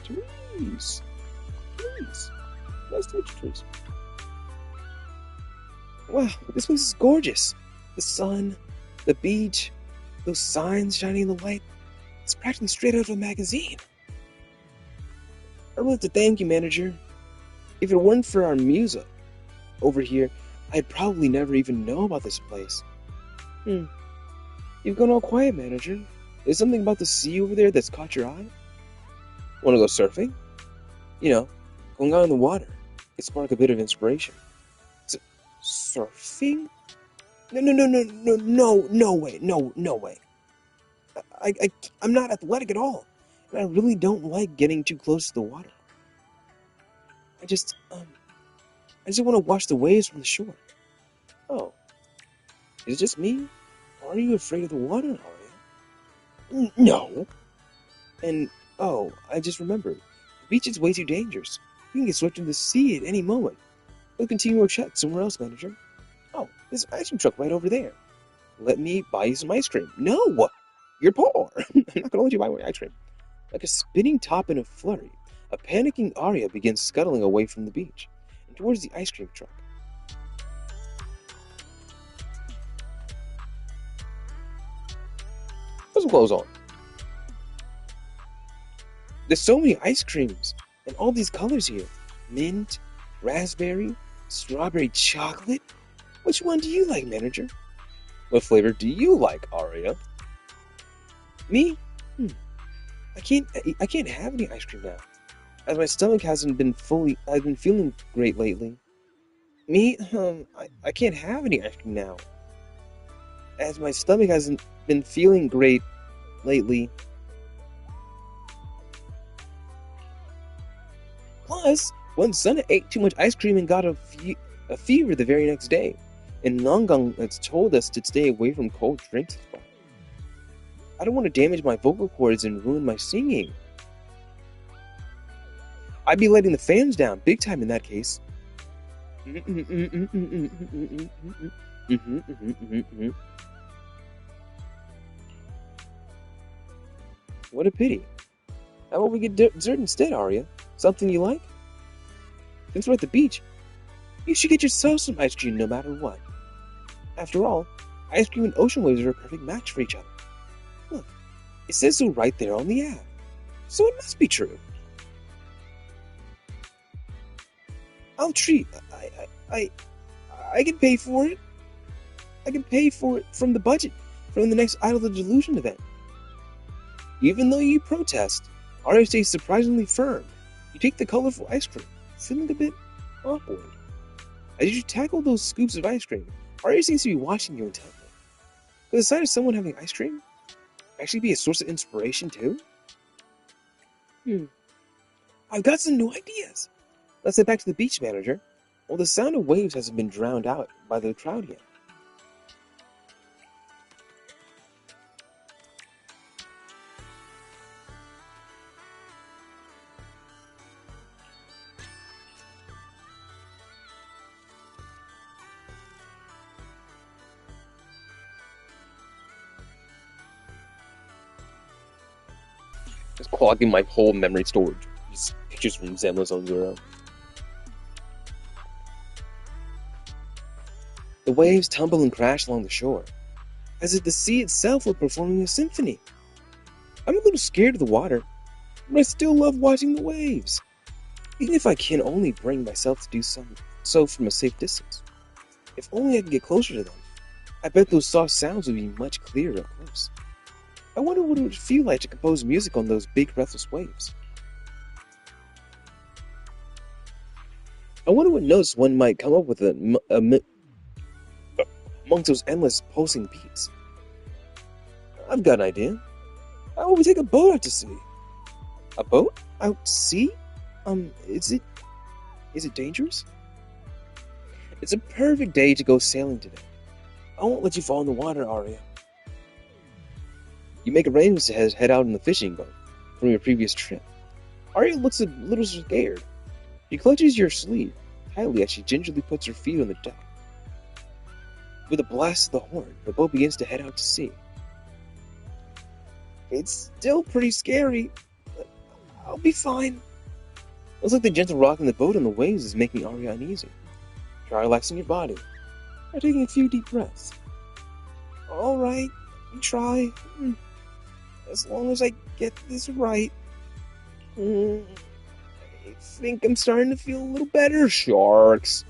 Therese. Therese. Nice to meet you, Therese. Wow, this place is gorgeous. The sun, the beach, those signs shining in the light. It's practically straight out of a magazine. I would like to thank you, manager. If it weren't for our muse over here, I'd probably never even know about this place. You've gone all quiet, manager. Is something about the sea over there that's caught your eye? Want to go surfing? You know, going out in the water. It spark a bit of inspiration. Surfing? No way. I'm not athletic at all, and I really don't like getting too close to the water. I just want to watch the waves from the shore. Oh, is it just me? Or are you afraid of the water, Arya? No. And, oh, I just remembered. The beach is way too dangerous. You can get swept into the sea at any moment. We'll continue our chat somewhere else, manager. Oh, there's an ice cream truck right over there. Let me buy you some ice cream. No! You're poor! I'm not gonna let you buy my ice cream. Like a spinning top in a flurry, a panicking Arya begins scuttling away from the beach and towards the ice cream truck. Put some clothes on. There's so many ice creams and all these colors here. Mint, raspberry, strawberry chocolate. Which one do you like, manager? What flavor do you like, Arya? Me? I can't have any ice cream now, as my stomach hasn't been I've been feeling great lately. Me? I can't have any ice cream now, as my stomach hasn't been feeling great lately. Plus, one son ate too much ice cream and got a fever the very next day, and Nonggang has told us to stay away from cold drinks as well. I don't want to damage my vocal cords and ruin my singing. I'd be letting the fans down big time in that case. What a pity. How about we get dessert instead, Arya? Something you like? Since we're at the beach, you should get yourself some ice cream no matter what. After all, ice cream and ocean waves are a perfect match for each other. Look, it says so right there on the ad. So it must be true. I'll treat. I can pay for it. I can pay for it from the budget from the next Idol of the Delusion event. Even though you protest, Arya stays surprisingly firm. You take the colorful ice cream, feeling a bit awkward. As you tackle those scoops of ice cream, Arya seems to be watching you intently. Could the sight of someone having ice cream actually be a source of inspiration too? I've got some new ideas. Let's head back to the beach, manager. Well, the sound of waves hasn't been drowned out by the crowd yet. Just clogging my whole memory storage. These pictures from Zenless Zone Zero. The waves tumble and crash along the shore, as if the sea itself were performing a symphony. I'm a little scared of the water, but I still love watching the waves, even if I can only bring myself to do so from a safe distance. If only I could get closer to them, I bet those soft sounds would be much clearer up close. I wonder what it would feel like to compose music on those big, breathless waves. I wonder what notes one might come up with amongst those endless pulsing beats. I've got an idea. How about we take a boat out to sea? A boat? Out to sea? Is it dangerous? It's a perfect day to go sailing today. I won't let you fall in the water, Arya. You make arrangements to head out in the fishing boat from your previous trip. Arya looks a little scared. She clutches your sleeve tightly as she gingerly puts her feet on the deck. With a blast of the horn, the boat begins to head out to sea. It's still pretty scary, but I'll be fine. Looks like the gentle rocking the boat on the waves is making Arya uneasy. Try relaxing your body by taking a few deep breaths. Alright, you try. As long as I get this right. I think I'm starting to feel a little better, sharks.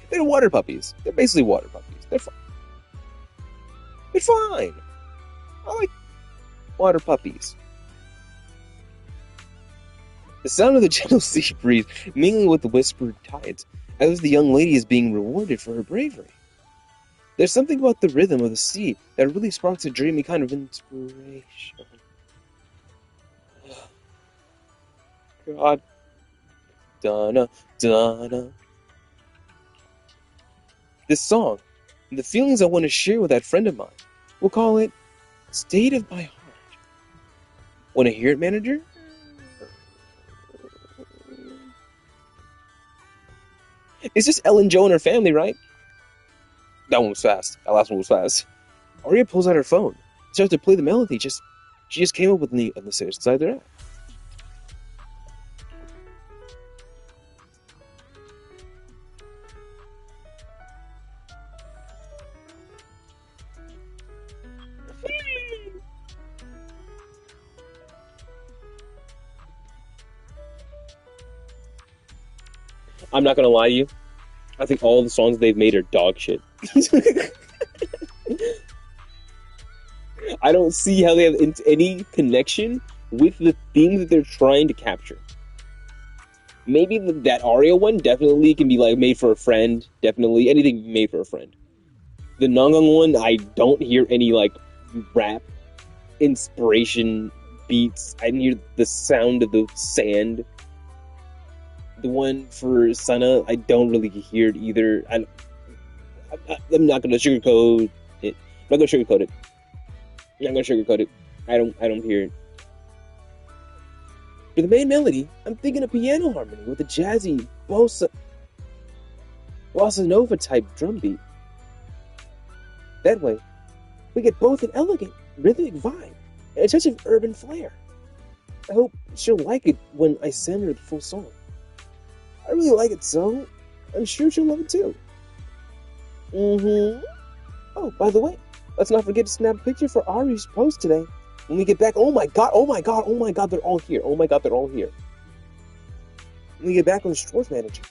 They're water puppies. They're basically water puppies. They're fine. They're fine. I like water puppies. The sound of the gentle sea breeze mingling with the whispered tides, as if the young lady is being rewarded for her bravery. There's something about the rhythm of the sea that really sparks a dreamy kind of inspiration. God. Donna, Donna. This song, The feelings I want to share with that friend of mine. We'll call it State of My Heart. Want to hear it, manager? It's just Ellen, Joe, and her family, right? That one was fast. That last one was fast. Arya pulls out her phone, starts to play the melody. She just came up with the lyrics inside their app. I'm not gonna lie to you. I think all the songs they've made are dog shit. I don't see how they have any connection with the theme that they're trying to capture. Maybe that Aria one definitely can be like made for a friend. Definitely anything made for a friend. The Nangang one, I don't hear any like rap inspiration beats. I didn't hear the sound of the sand. The one for Sana, I don't really hear it either. I'm not gonna sugarcoat it. I'm not gonna sugarcoat it. I'm not gonna sugarcoat it. I don't hear it. For the main melody, I'm thinking a piano harmony with a jazzy bossa nova type drum beat. That way, we get both an elegant, rhythmic vibe and a touch of urban flair. I hope she'll like it when I send her the full song. I really like it, so I'm sure she'll love it too. Oh, by the way, let's not forget to snap a picture for Ari's post today. When we get back, oh my god, they're all here. Oh my god, they're all here. When we get back on the stores manager.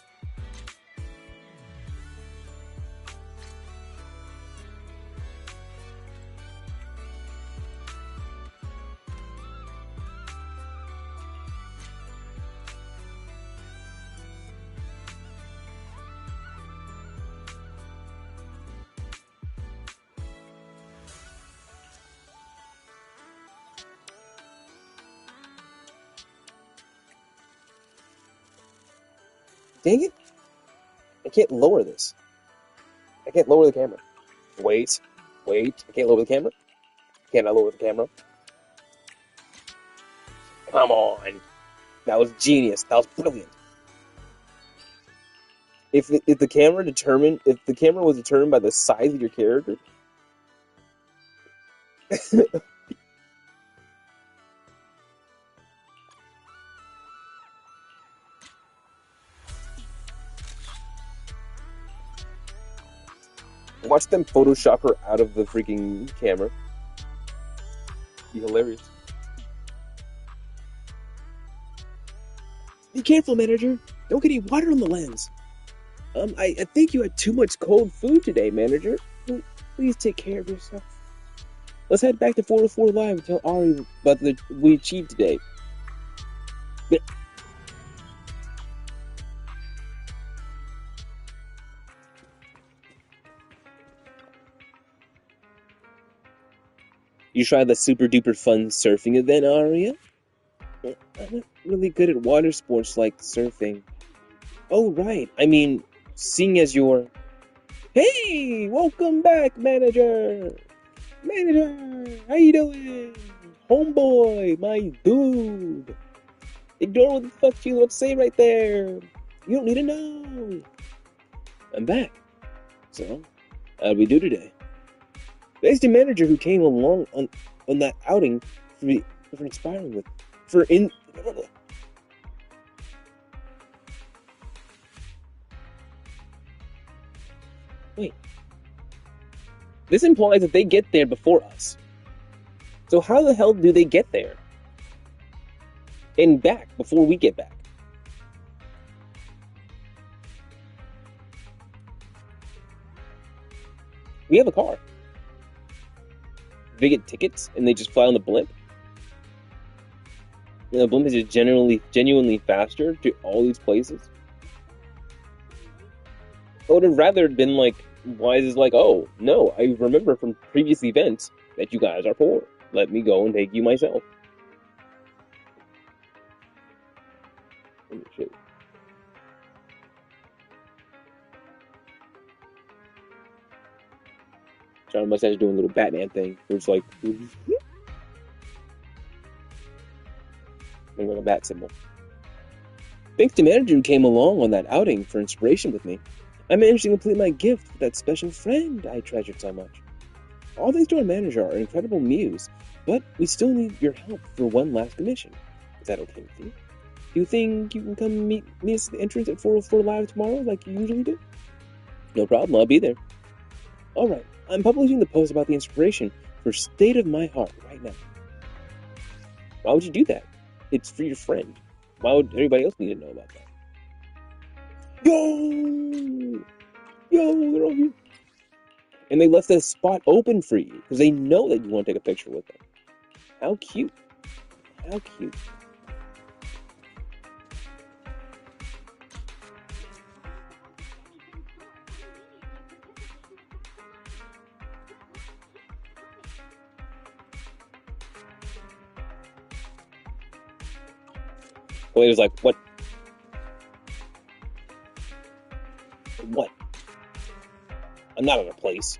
Dang it! I can't lower this. I can't lower the camera. Wait. I can't lower the camera. Can I lower the camera? Come on. That was genius. That was brilliant. If the camera was determined by the size of your character, watch them Photoshop her out of the freaking camera. Be hilarious. Be careful, manager. Don't get any water on the lens. I think you had too much cold food today, manager. Please take care of yourself. Let's head back to 404 Live and tell Ari about what we achieved today. You tried the super duper fun surfing event, Aria? I'm not really good at water sports like surfing. Oh, right. I mean, seeing as you're... Hey! Welcome back, manager! Manager! How you doing? Homeboy, my dude! Ignore what the fuck she's about to say right there! You don't need to know! I'm back. So, how'd we do today? Thanks to manager who came along on that outing for inspiring with... Wait. This implies that they get there before us. So how the hell do they get there? And back before we get back? We have a car. They get tickets and they just fly on the blimp? And the blimp is just genuinely faster to all these places? I would have rather been like, Wise is like, oh, no, I remember from previous events that you guys are poor. Let me go and take you myself. Shit. John Mustache doing a little Batman thing, where it's like, like a bat symbol. Thanks to manager who came along on that outing for inspiration with me, I managed to complete my gift for that special friend I treasured so much. All thanks to our manager, our incredible muse, but we still need your help for one last commission. Is that okay with you? Do you think you can come meet me at the entrance at 404 Live tomorrow like you usually do? No problem, I'll be there. Alright, I'm publishing the post about the inspiration for State of My Heart right now. Why would you do that? It's for your friend. Why would everybody else need to know about that? Yo! Yo, they're all here. And they left the spot open for you because they know that you want to take a picture with them. How cute. How cute. The lady's like, what? What? I'm not in a place.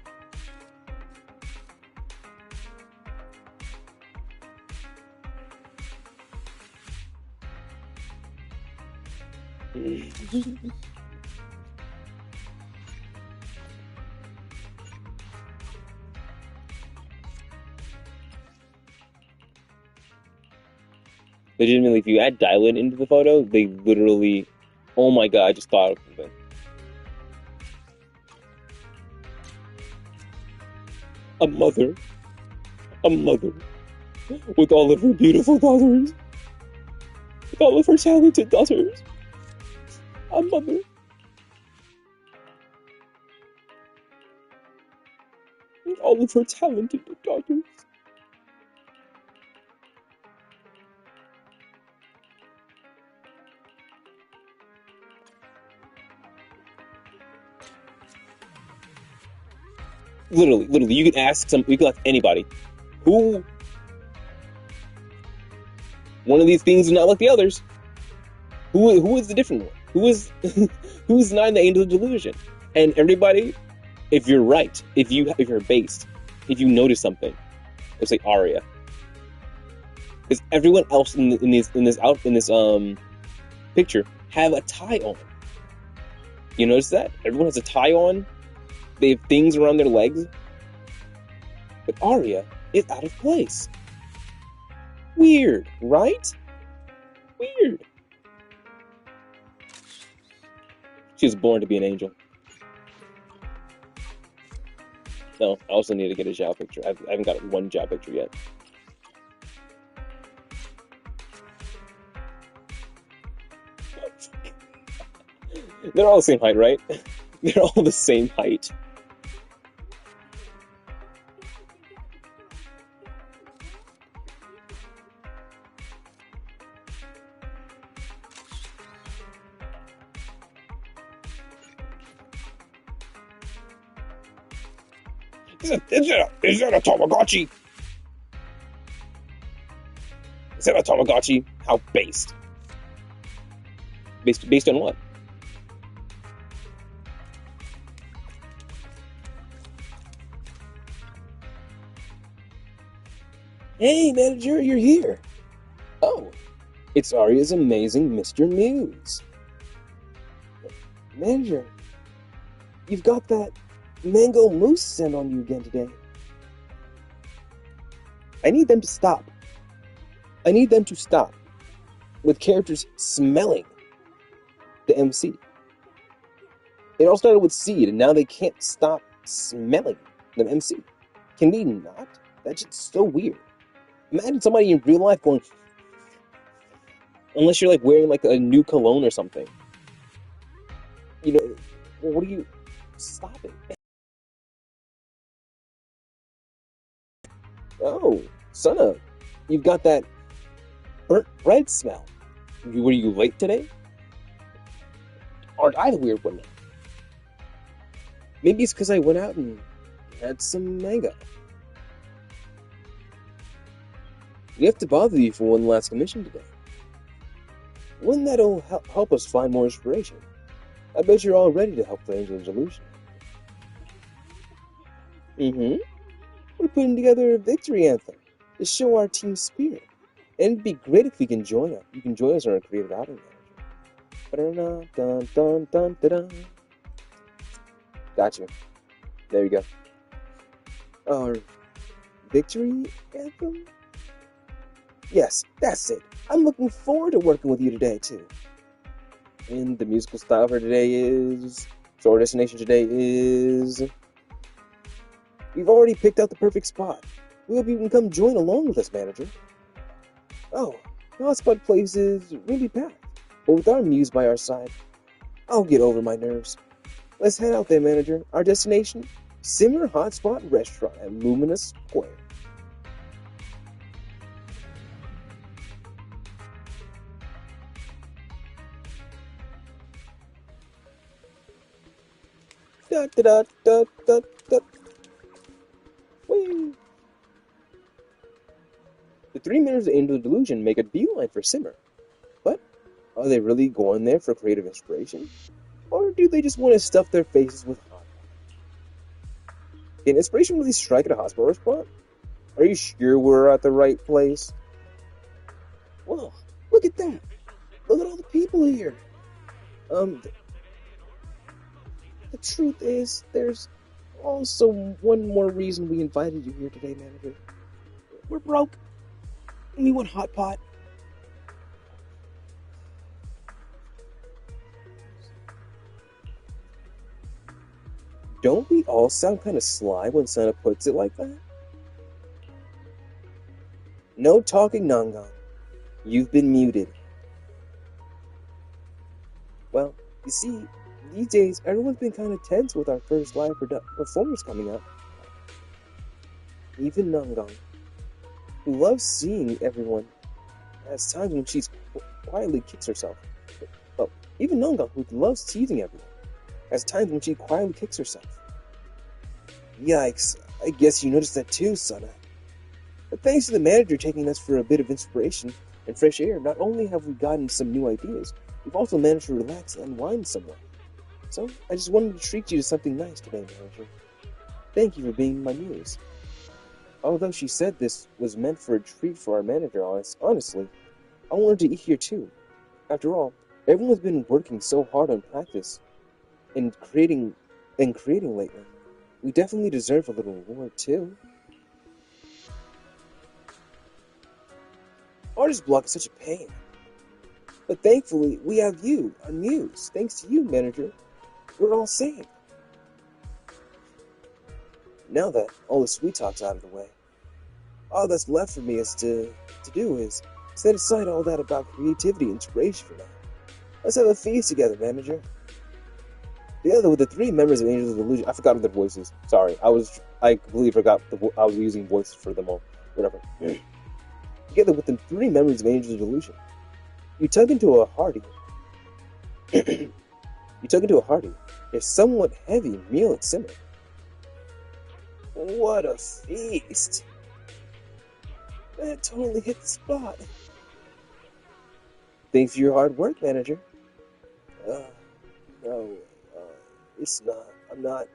Legitimately, if you add Dylan into the photo, they literally, oh my god, I just thought of something. A mother, with all of her beautiful daughters, with all of her talented daughters, a mother. With all of her talented daughters. Literally, you could ask you could ask anybody, who one of these things is not like the others. Who is the different one? Who's not in the Angel of Delusion? And everybody, if you're right, if you're based, if you notice something, it's like Arya. Because everyone else in this picture have a tie on. You notice that? Everyone has a tie on. They have things around their legs. But Arya is out of place. Weird, right? Weird. She was born to be an angel. No, I also need to get a Zhao picture. I haven't got one Zhao picture yet. They're all the same height, right? They're all the same height. Is that a Tamagotchi? Is that a Tamagotchi? How based? Based on what? Hey, manager, you're here. Oh, it's Arya's amazing Mr. Muse. Manager, you've got that mango mousse scent on you again today. I need them to stop. I need them to stop with characters smelling the MC. It all started with Seed, and now they can't stop smelling the MC. Can they not? That's just so weird. Imagine somebody in real life going, unless you're like wearing like a new cologne or something. You know, what are you? Stop it. Oh, Sunna, you've got that burnt bread smell. Were you late today? Aren't I the weird one? Maybe it's because I went out and had some mango. We have to bother you for one last commission today. Wouldn't that help us find more inspiration? I bet you're all ready to help the Angel of Delusion. Mm-hmm. We're putting together a victory anthem to show our team spirit. And it'd be great if we can join us. You can join us on our creative outing manager. Dun dun dun dun dun. Gotcha. There you go. Our victory anthem? Yes, that's it. I'm looking forward to working with you today, too. And the musical style for today is... So our destination today is... We've already picked out the perfect spot. We hope you can come join along with us, manager. Oh, the hotspot place is really packed. But with our muse by our side, I'll get over my nerves. Let's head out there, manager. Our destination? Simmer Hotspot Restaurant at Luminous Square. Da da da da da da. Whee! The three members of Angel Delusion make a beeline for Simmer. But are they really going there for creative inspiration? Or do they just want to stuff their faces with hot? Can inspiration really strike at a hospital restaurant? Are you sure we're at the right place? Whoa, look at that! Look at all the people here! The truth is, there's also one more reason we invited you here today, manager. We're broke, and we want hot pot. Don't we all sound kind of sly when Santa puts it like that? No talking, Nangon. You've been muted. Well, you see, these days everyone's been kind of tense with our first live performance coming up. Even Nangon, who loves seeing everyone, has times when she quietly kicks herself. Oh, even Nangon, who loves teasing everyone, has times when she quietly kicks herself. Yikes, I guess you noticed that too, Sana. But thanks to the manager taking us for a bit of inspiration and fresh air, not only have we gotten some new ideas, we've also managed to relax and unwind somewhat. So, I just wanted to treat you to something nice today, manager. Thank you for being my muse. Although she said this was meant for a treat for our manager, honestly, I wanted to eat here too. After all, everyone's been working so hard on practice and creating lately. We definitely deserve a little reward too. Artist block is such a pain. But thankfully, we have you, our muse. Thanks to you, manager, we're all saved. Now that all the sweet talk's out of the way, all that's left for me is to do is set aside all that about creativity and inspiration for now. Let's have a feast together, manager. Together with the three members of Angels of Delusion. I forgot their voices. Sorry, I completely forgot I was using voices for them all. Whatever. Together with the three members of Angels of Delusion, you tug into a hearty. A somewhat heavy meal at Simmer. What a feast! That totally hit the spot. Thanks for your hard work, manager. No, it's not. I'm not.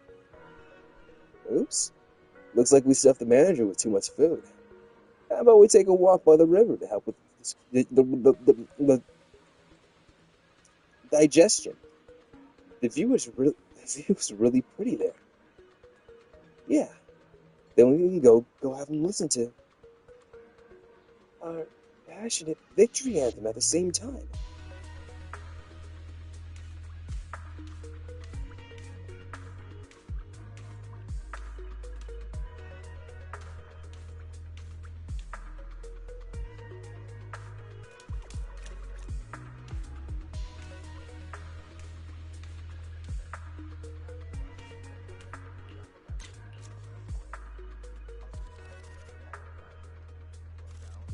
Oops. Looks like we stuffed the manager with too much food. How about we take a walk by the river to help with the digestion? The view is really pretty there. Yeah. Then we can go have them listen to our passionate victory anthem at the same time.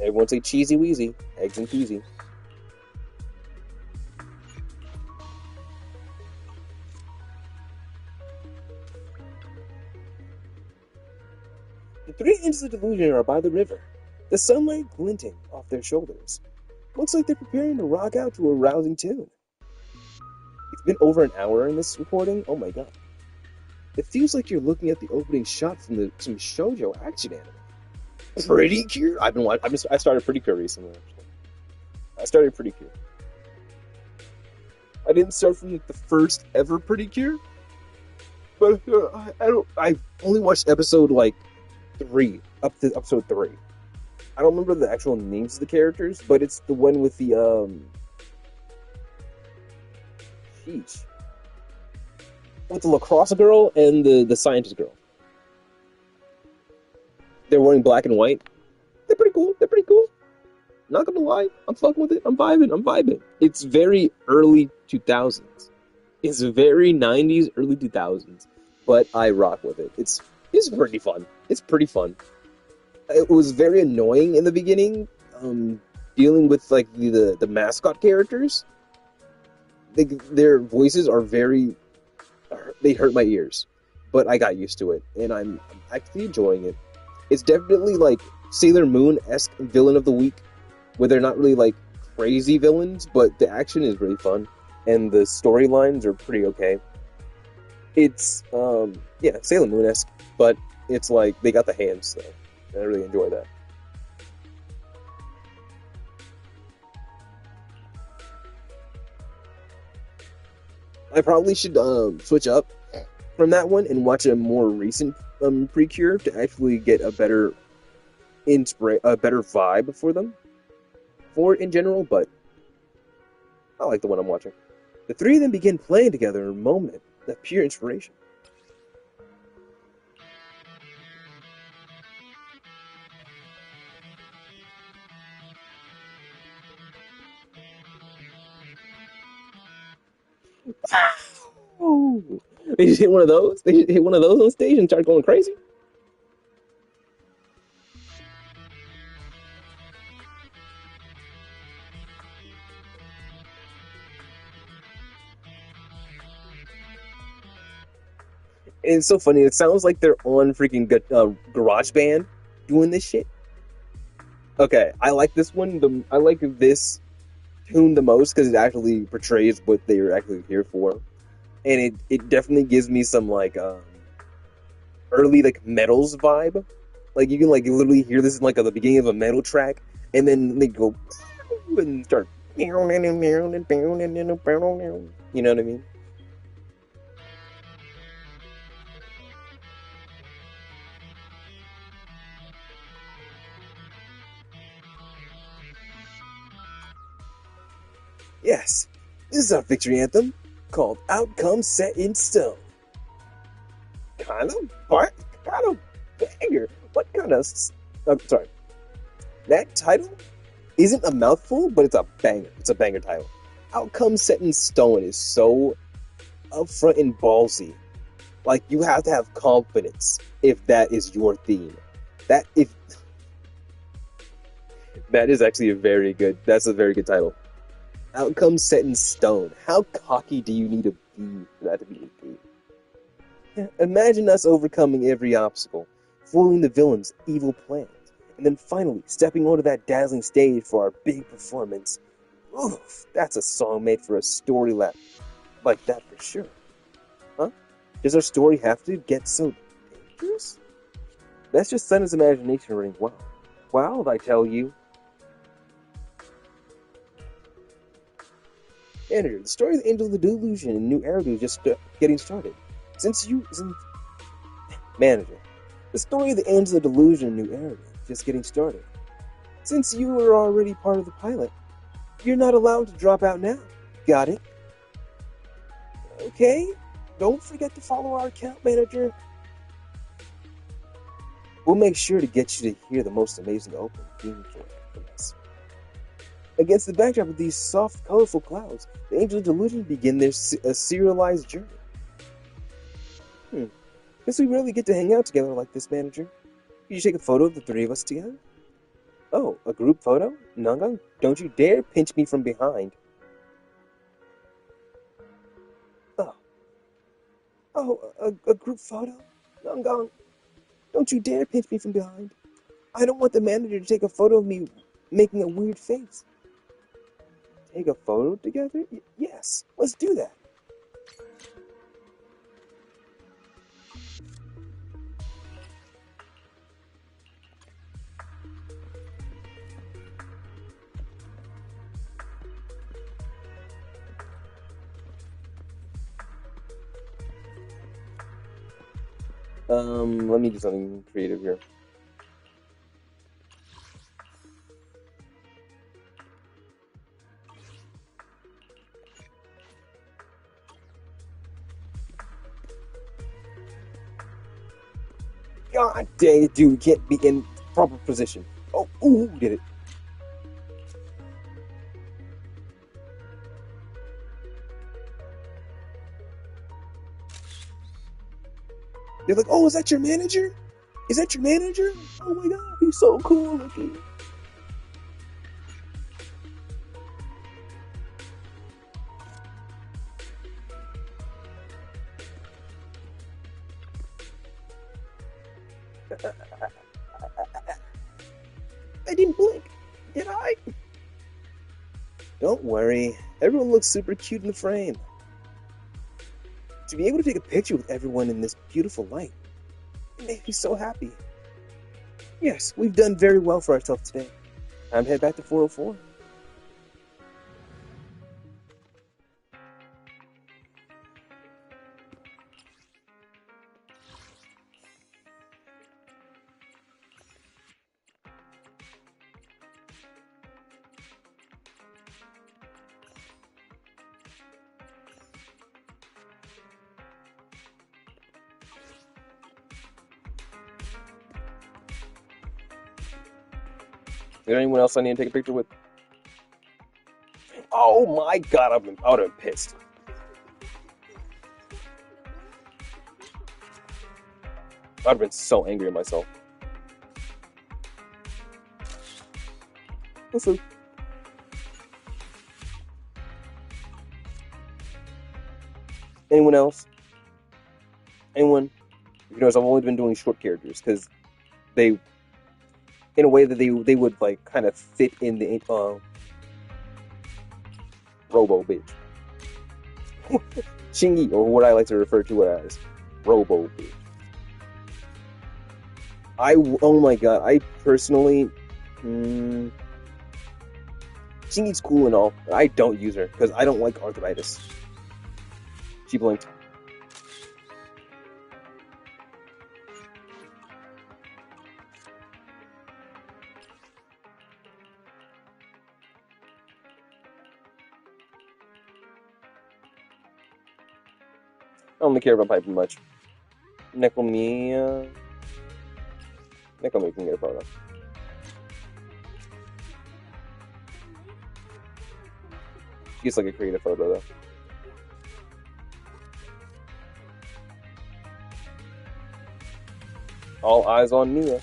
Everyone say cheesy wheezy, eggs and peasy. The three Angels of Delusion are by the river, the sunlight glinting off their shoulders. Looks like they're preparing to rock out to a rousing tune. It's been over an hour in this recording. Oh my god. It feels like you're looking at the opening shot from some shoujo action anime. Pretty Cure? I started Pretty Cure recently, actually. I started Pretty Cure. I didn't start from like the first ever Pretty Cure, but I don't. I only watched episode like 3 up to episode 3. I don't remember the actual names of the characters, but it's the one with the sheesh, with the lacrosse girl and the scientist girl. They're wearing black and white. They're pretty cool. They're pretty cool. Not gonna lie, I'm fucking with it. I'm vibing. I'm vibing. It's very early 2000s. It's very 90s, early 2000s, but I rock with it. It's pretty fun. It's pretty fun. It was very annoying in the beginning, dealing with like the mascot characters. Their voices are very, they hurt my ears, but I got used to it, and I'm actually enjoying it. It's definitely like Sailor Moon-esque villain of the week, where they're not really like crazy villains, but the action is really fun, and the storylines are pretty okay. It's yeah, Sailor Moon-esque, but it's like they got the hands, so I really enjoy that. I probably should switch up from that one and watch a more recent Precure to actually get a better vibe for it in general, but I like the one I'm watching. The three of them begin playing together in a moment of pure inspiration. Oh, they just hit one of those. They just hit one of those on stage and start going crazy. And it's so funny. It sounds like they're on freaking Garage Band doing this shit. Okay, I like this one. I like this tune the most because it actually portrays what they were actually here for, and it definitely gives me some like early like metals vibe. Like you can like literally hear this in like at the beginning of a metal track, and then they go and start. You know what I mean? Yes, this is our victory anthem called "Outcome Set in Stone." Kind of, but kind of banger. What kind of? I'm sorry. That title isn't a mouthful, but it's a banger. It's a banger title. Outcome Set in Stone is so upfront and ballsy. Like you have to have confidence if that is your theme. That if that is actually a very good. That's a very good title. Outcome Set in Stone. How cocky do you need to be for that to be your theme? Imagine us overcoming every obstacle, foiling the villain's evil plans, and then finally stepping onto that dazzling stage for our big performance. Oof, that's a song made for a story like that for sure. Huh? Does our story have to get so dangerous? That's just Senna's imagination running wild. Wild, I tell you. Manager, the story of the Angel of the Delusion and New Era is just getting started. Since Manager, the story of the Angel of the Delusion and New Era is just getting started. Since you are already part of the pilot, you're not allowed to drop out now. Got it? Okay? Don't forget to follow our account, Manager. We'll make sure to get you to hear the most amazing open theme track from us. Against the backdrop of these soft, colorful clouds, the Angel of Delusion begin their serialized journey. Guess we rarely get to hang out together like this, Manager. Could you take a photo of the three of us together? Oh, a group photo? Nangang, don't you dare pinch me from behind. A group photo? Nangang, don't you dare pinch me from behind. I don't want the manager to take a photo of me making a weird face. Take a photo together? Yes, let's do that. Let me do something creative here. God dang it, dude, can't be in proper position. Oh, ooh, did it. They're like, oh, is that your manager? Is that your manager? Oh my god, he's so cool looking. I didn't blink, did I? Don't worry, everyone looks super cute in the frame. To be able to take a picture with everyone in this beautiful light, it makes me so happy. Yes, we've done very well for ourselves today. Time to head back to 404. Is there anyone else I need to take a picture with? Oh my god, I would have been pissed. I'd have been so angry at myself. Listen. Anyone else? Anyone? You notice I've only been doing short characters because they, in a way that they would like kind of fit in the Robo bitch. Shingy, or what I like to refer to it as Robo bitch. Oh my god, I personally, Shingy's cool and all, but I don't use her because I don't like arthritis. She blinked. I don't really care about piping much. Necromia can get a photo. She gets like a creative photo though. All eyes on Mia.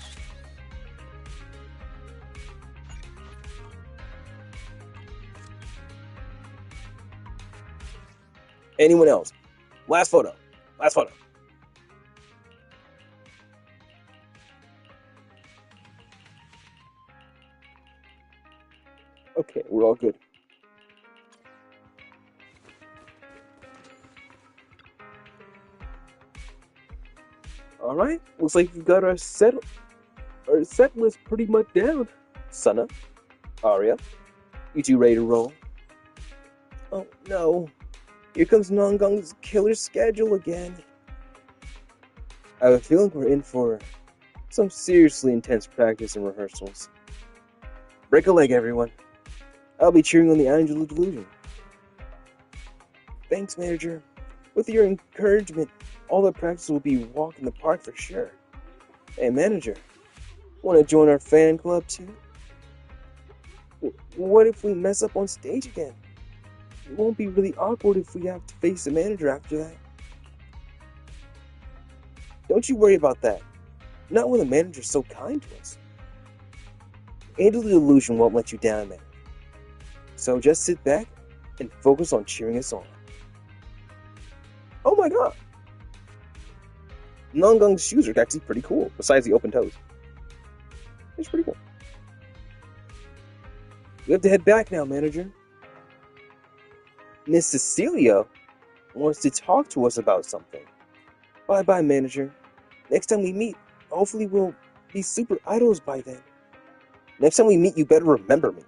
Anyone else? Last photo. Last photo. Okay, we're all good. All right, looks like we've got our set list pretty much down. Sana, Arya, you two ready to roll? Oh no, here comes Nongong's killer schedule again. I have a feeling we're in for some seriously intense practice and rehearsals. Break a leg, everyone. I'll be cheering on the Angel of Delusion. Thanks, Manager. With your encouragement, all the practice will be a walk in the park for sure. Hey, Manager, want to join our fan club too? What if we mess up on stage again? It won't be really awkward if we have to face the manager after that. Don't you worry about that. Not when the manager's so kind to us. Angel of Delusion won't let you down, Manager. So just sit back and focus on cheering us on. Oh my god! Nongong's shoes are actually pretty cool, besides the open toes. It's pretty cool. We have to head back now, Manager. Miss Cecilia wants to talk to us about something. Bye-bye, Manager. Next time we meet, hopefully we'll be super idols by then. Next time we meet, you better remember me.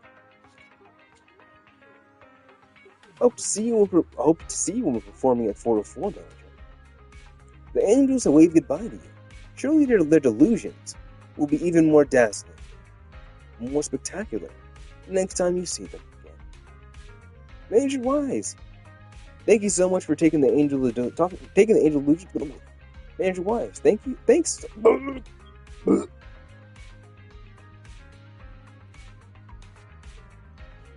Hope to see you when we're performing at 404, Manager. The angels have waved goodbye to you. Surely their delusions will be even more dazzling, more spectacular the next time you see them again. Manager Wise, thank you so much for taking the taking the angel delusion. Manager Wise, thank you. Thanks.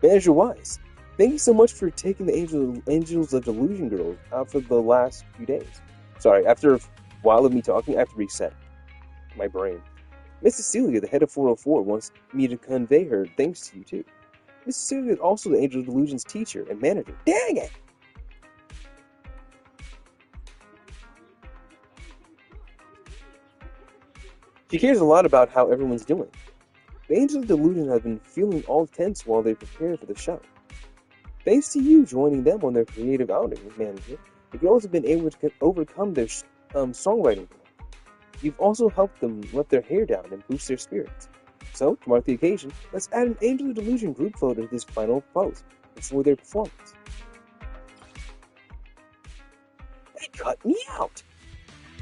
Manager Wise, thank you so much for taking the Angels of Delusion girls out for the last few days. Sorry, after a while of me talking, I have to reset my brain. Miss Cecilia, the head of 404, wants me to convey her thanks to you too. Miss Cecilia is also the Angel of Delusion's teacher and manager. Dang it! She cares a lot about how everyone's doing. The Angels of Delusion have been feeling all tense while they prepare for the show. Thanks to you joining them on their creative outing, manager, the girls have been able to overcome their songwriting block. You've also helped them let their hair down and boost their spirits. So, to mark the occasion, let's add an Angel of Delusion group photo to this final post before their performance. They cut me out!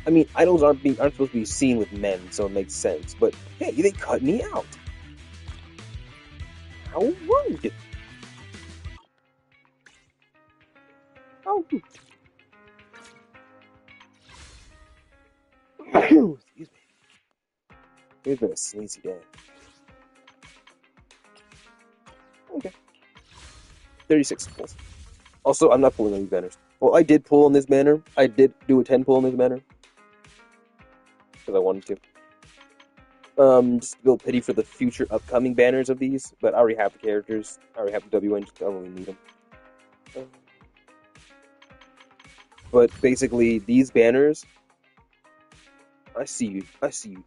I mean, idols aren't supposed to be seen with men, so it makes sense, but hey, they cut me out! How rude! Oh. Excuse me. It's been a sneezy day. Okay. 36 pulls. Also, I'm not pulling on these banners. Well, I did pull on this banner. I did do a 10 pull on this banner. Because I wanted to. Just to build pity for the future upcoming banners of these. But I already have the characters. I already have the WN, just don't really need them. But basically, these banners... I see you,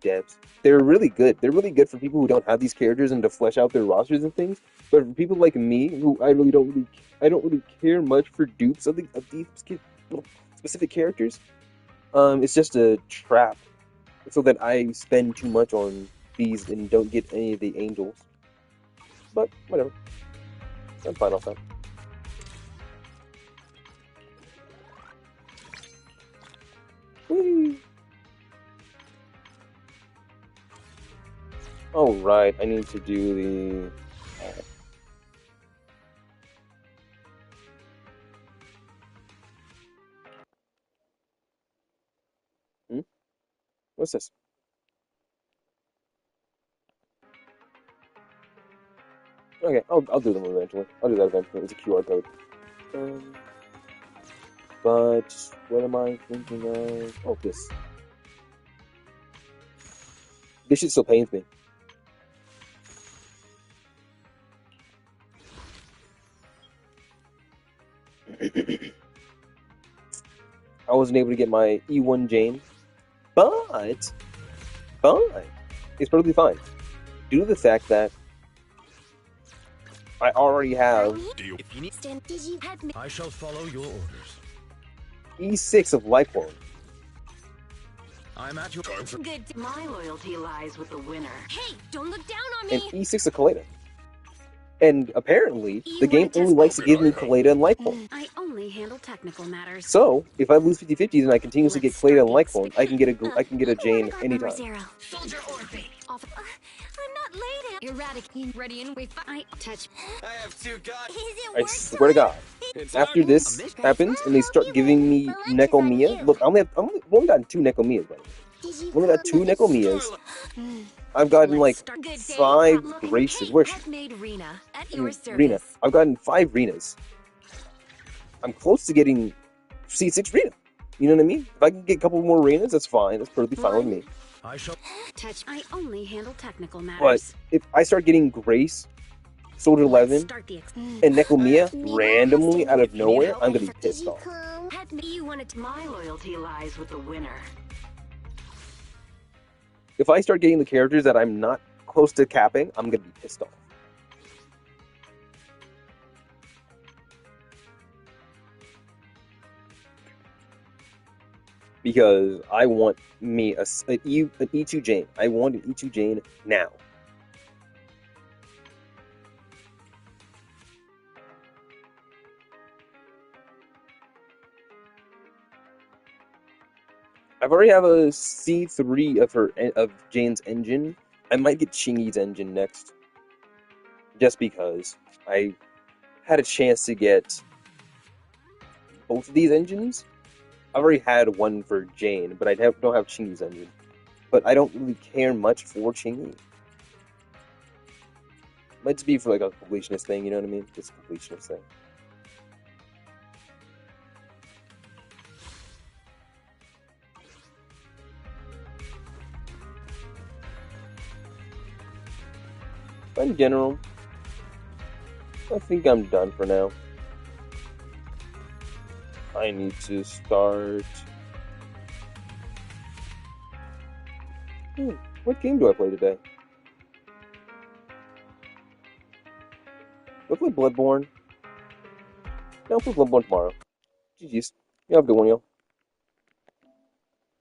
devs. They're really good. They're really good for people who don't have these characters and to flesh out their rosters and things. But for people like me, who I don't really care much for dupes of these specific characters. It's just a trap, so that I spend too much on these and don't get any of the angels. But whatever, I'm fine off that. Whee! Oh, right, I need to do the... What's this? Okay, I'll do them eventually. I'll do that eventually. It's a QR code. But what am I thinking of? Oh, this. This shit still pains me. I wasn't able to get my E1 Jane, but it's perfectly fine due to the fact that I already have I shall follow your orders. E6 of Lyclone. I'm at your Good. My loyalty lies with the winner. Hey, don't look down on And me! E6 of Kaleda. And apparently, the game only likes to give me Kaleda and Lyclone. I only handle technical matters. So, if I lose 50-50s and I continuously get Kaleda and Lyclone, I can get a Jane anytime. Soldier Orphe. I'm not late. Eradicate. Ready and wait. I touch. I have two guns. I swear to God. After this happens and they start giving me Nekomiya, look, I've only gotten 2 Nekomiyas, by the way. I've only got 2 Nekomiyas. I've gotten like 5 Gracias. Where's she? Rena. I've gotten 5 Renas. I'm close to getting C6 Rena. You know what I mean? If I can get a couple more Renas, that's fine. That's perfectly fine with me. I shall touch. I only handle technical matters. But if I start getting Grace, Soldier 11, and Nekomiya randomly out of nowhere, I'm gonna be pissed off. My loyalty lies with the winner. If I start getting the characters that I'm not close to capping, I'm gonna be pissed off. Because I want me an E2 Jane. I want an E2 Jane now. I've already have a C3 of Jane's engine. I might get Chingy's engine next, just because I had a chance to get both of these engines. I've already had one for Jane, but don't have Chingy's engine. But I don't really care much for Chingy. Might just be for like a completionist thing, you know what I mean? Just a completionist thing. But in general, I think I'm done for now. I need to start. What game do I play today? Do I play Bloodborne? No, I'll play Bloodborne tomorrow. GG's. You have a good one, yo.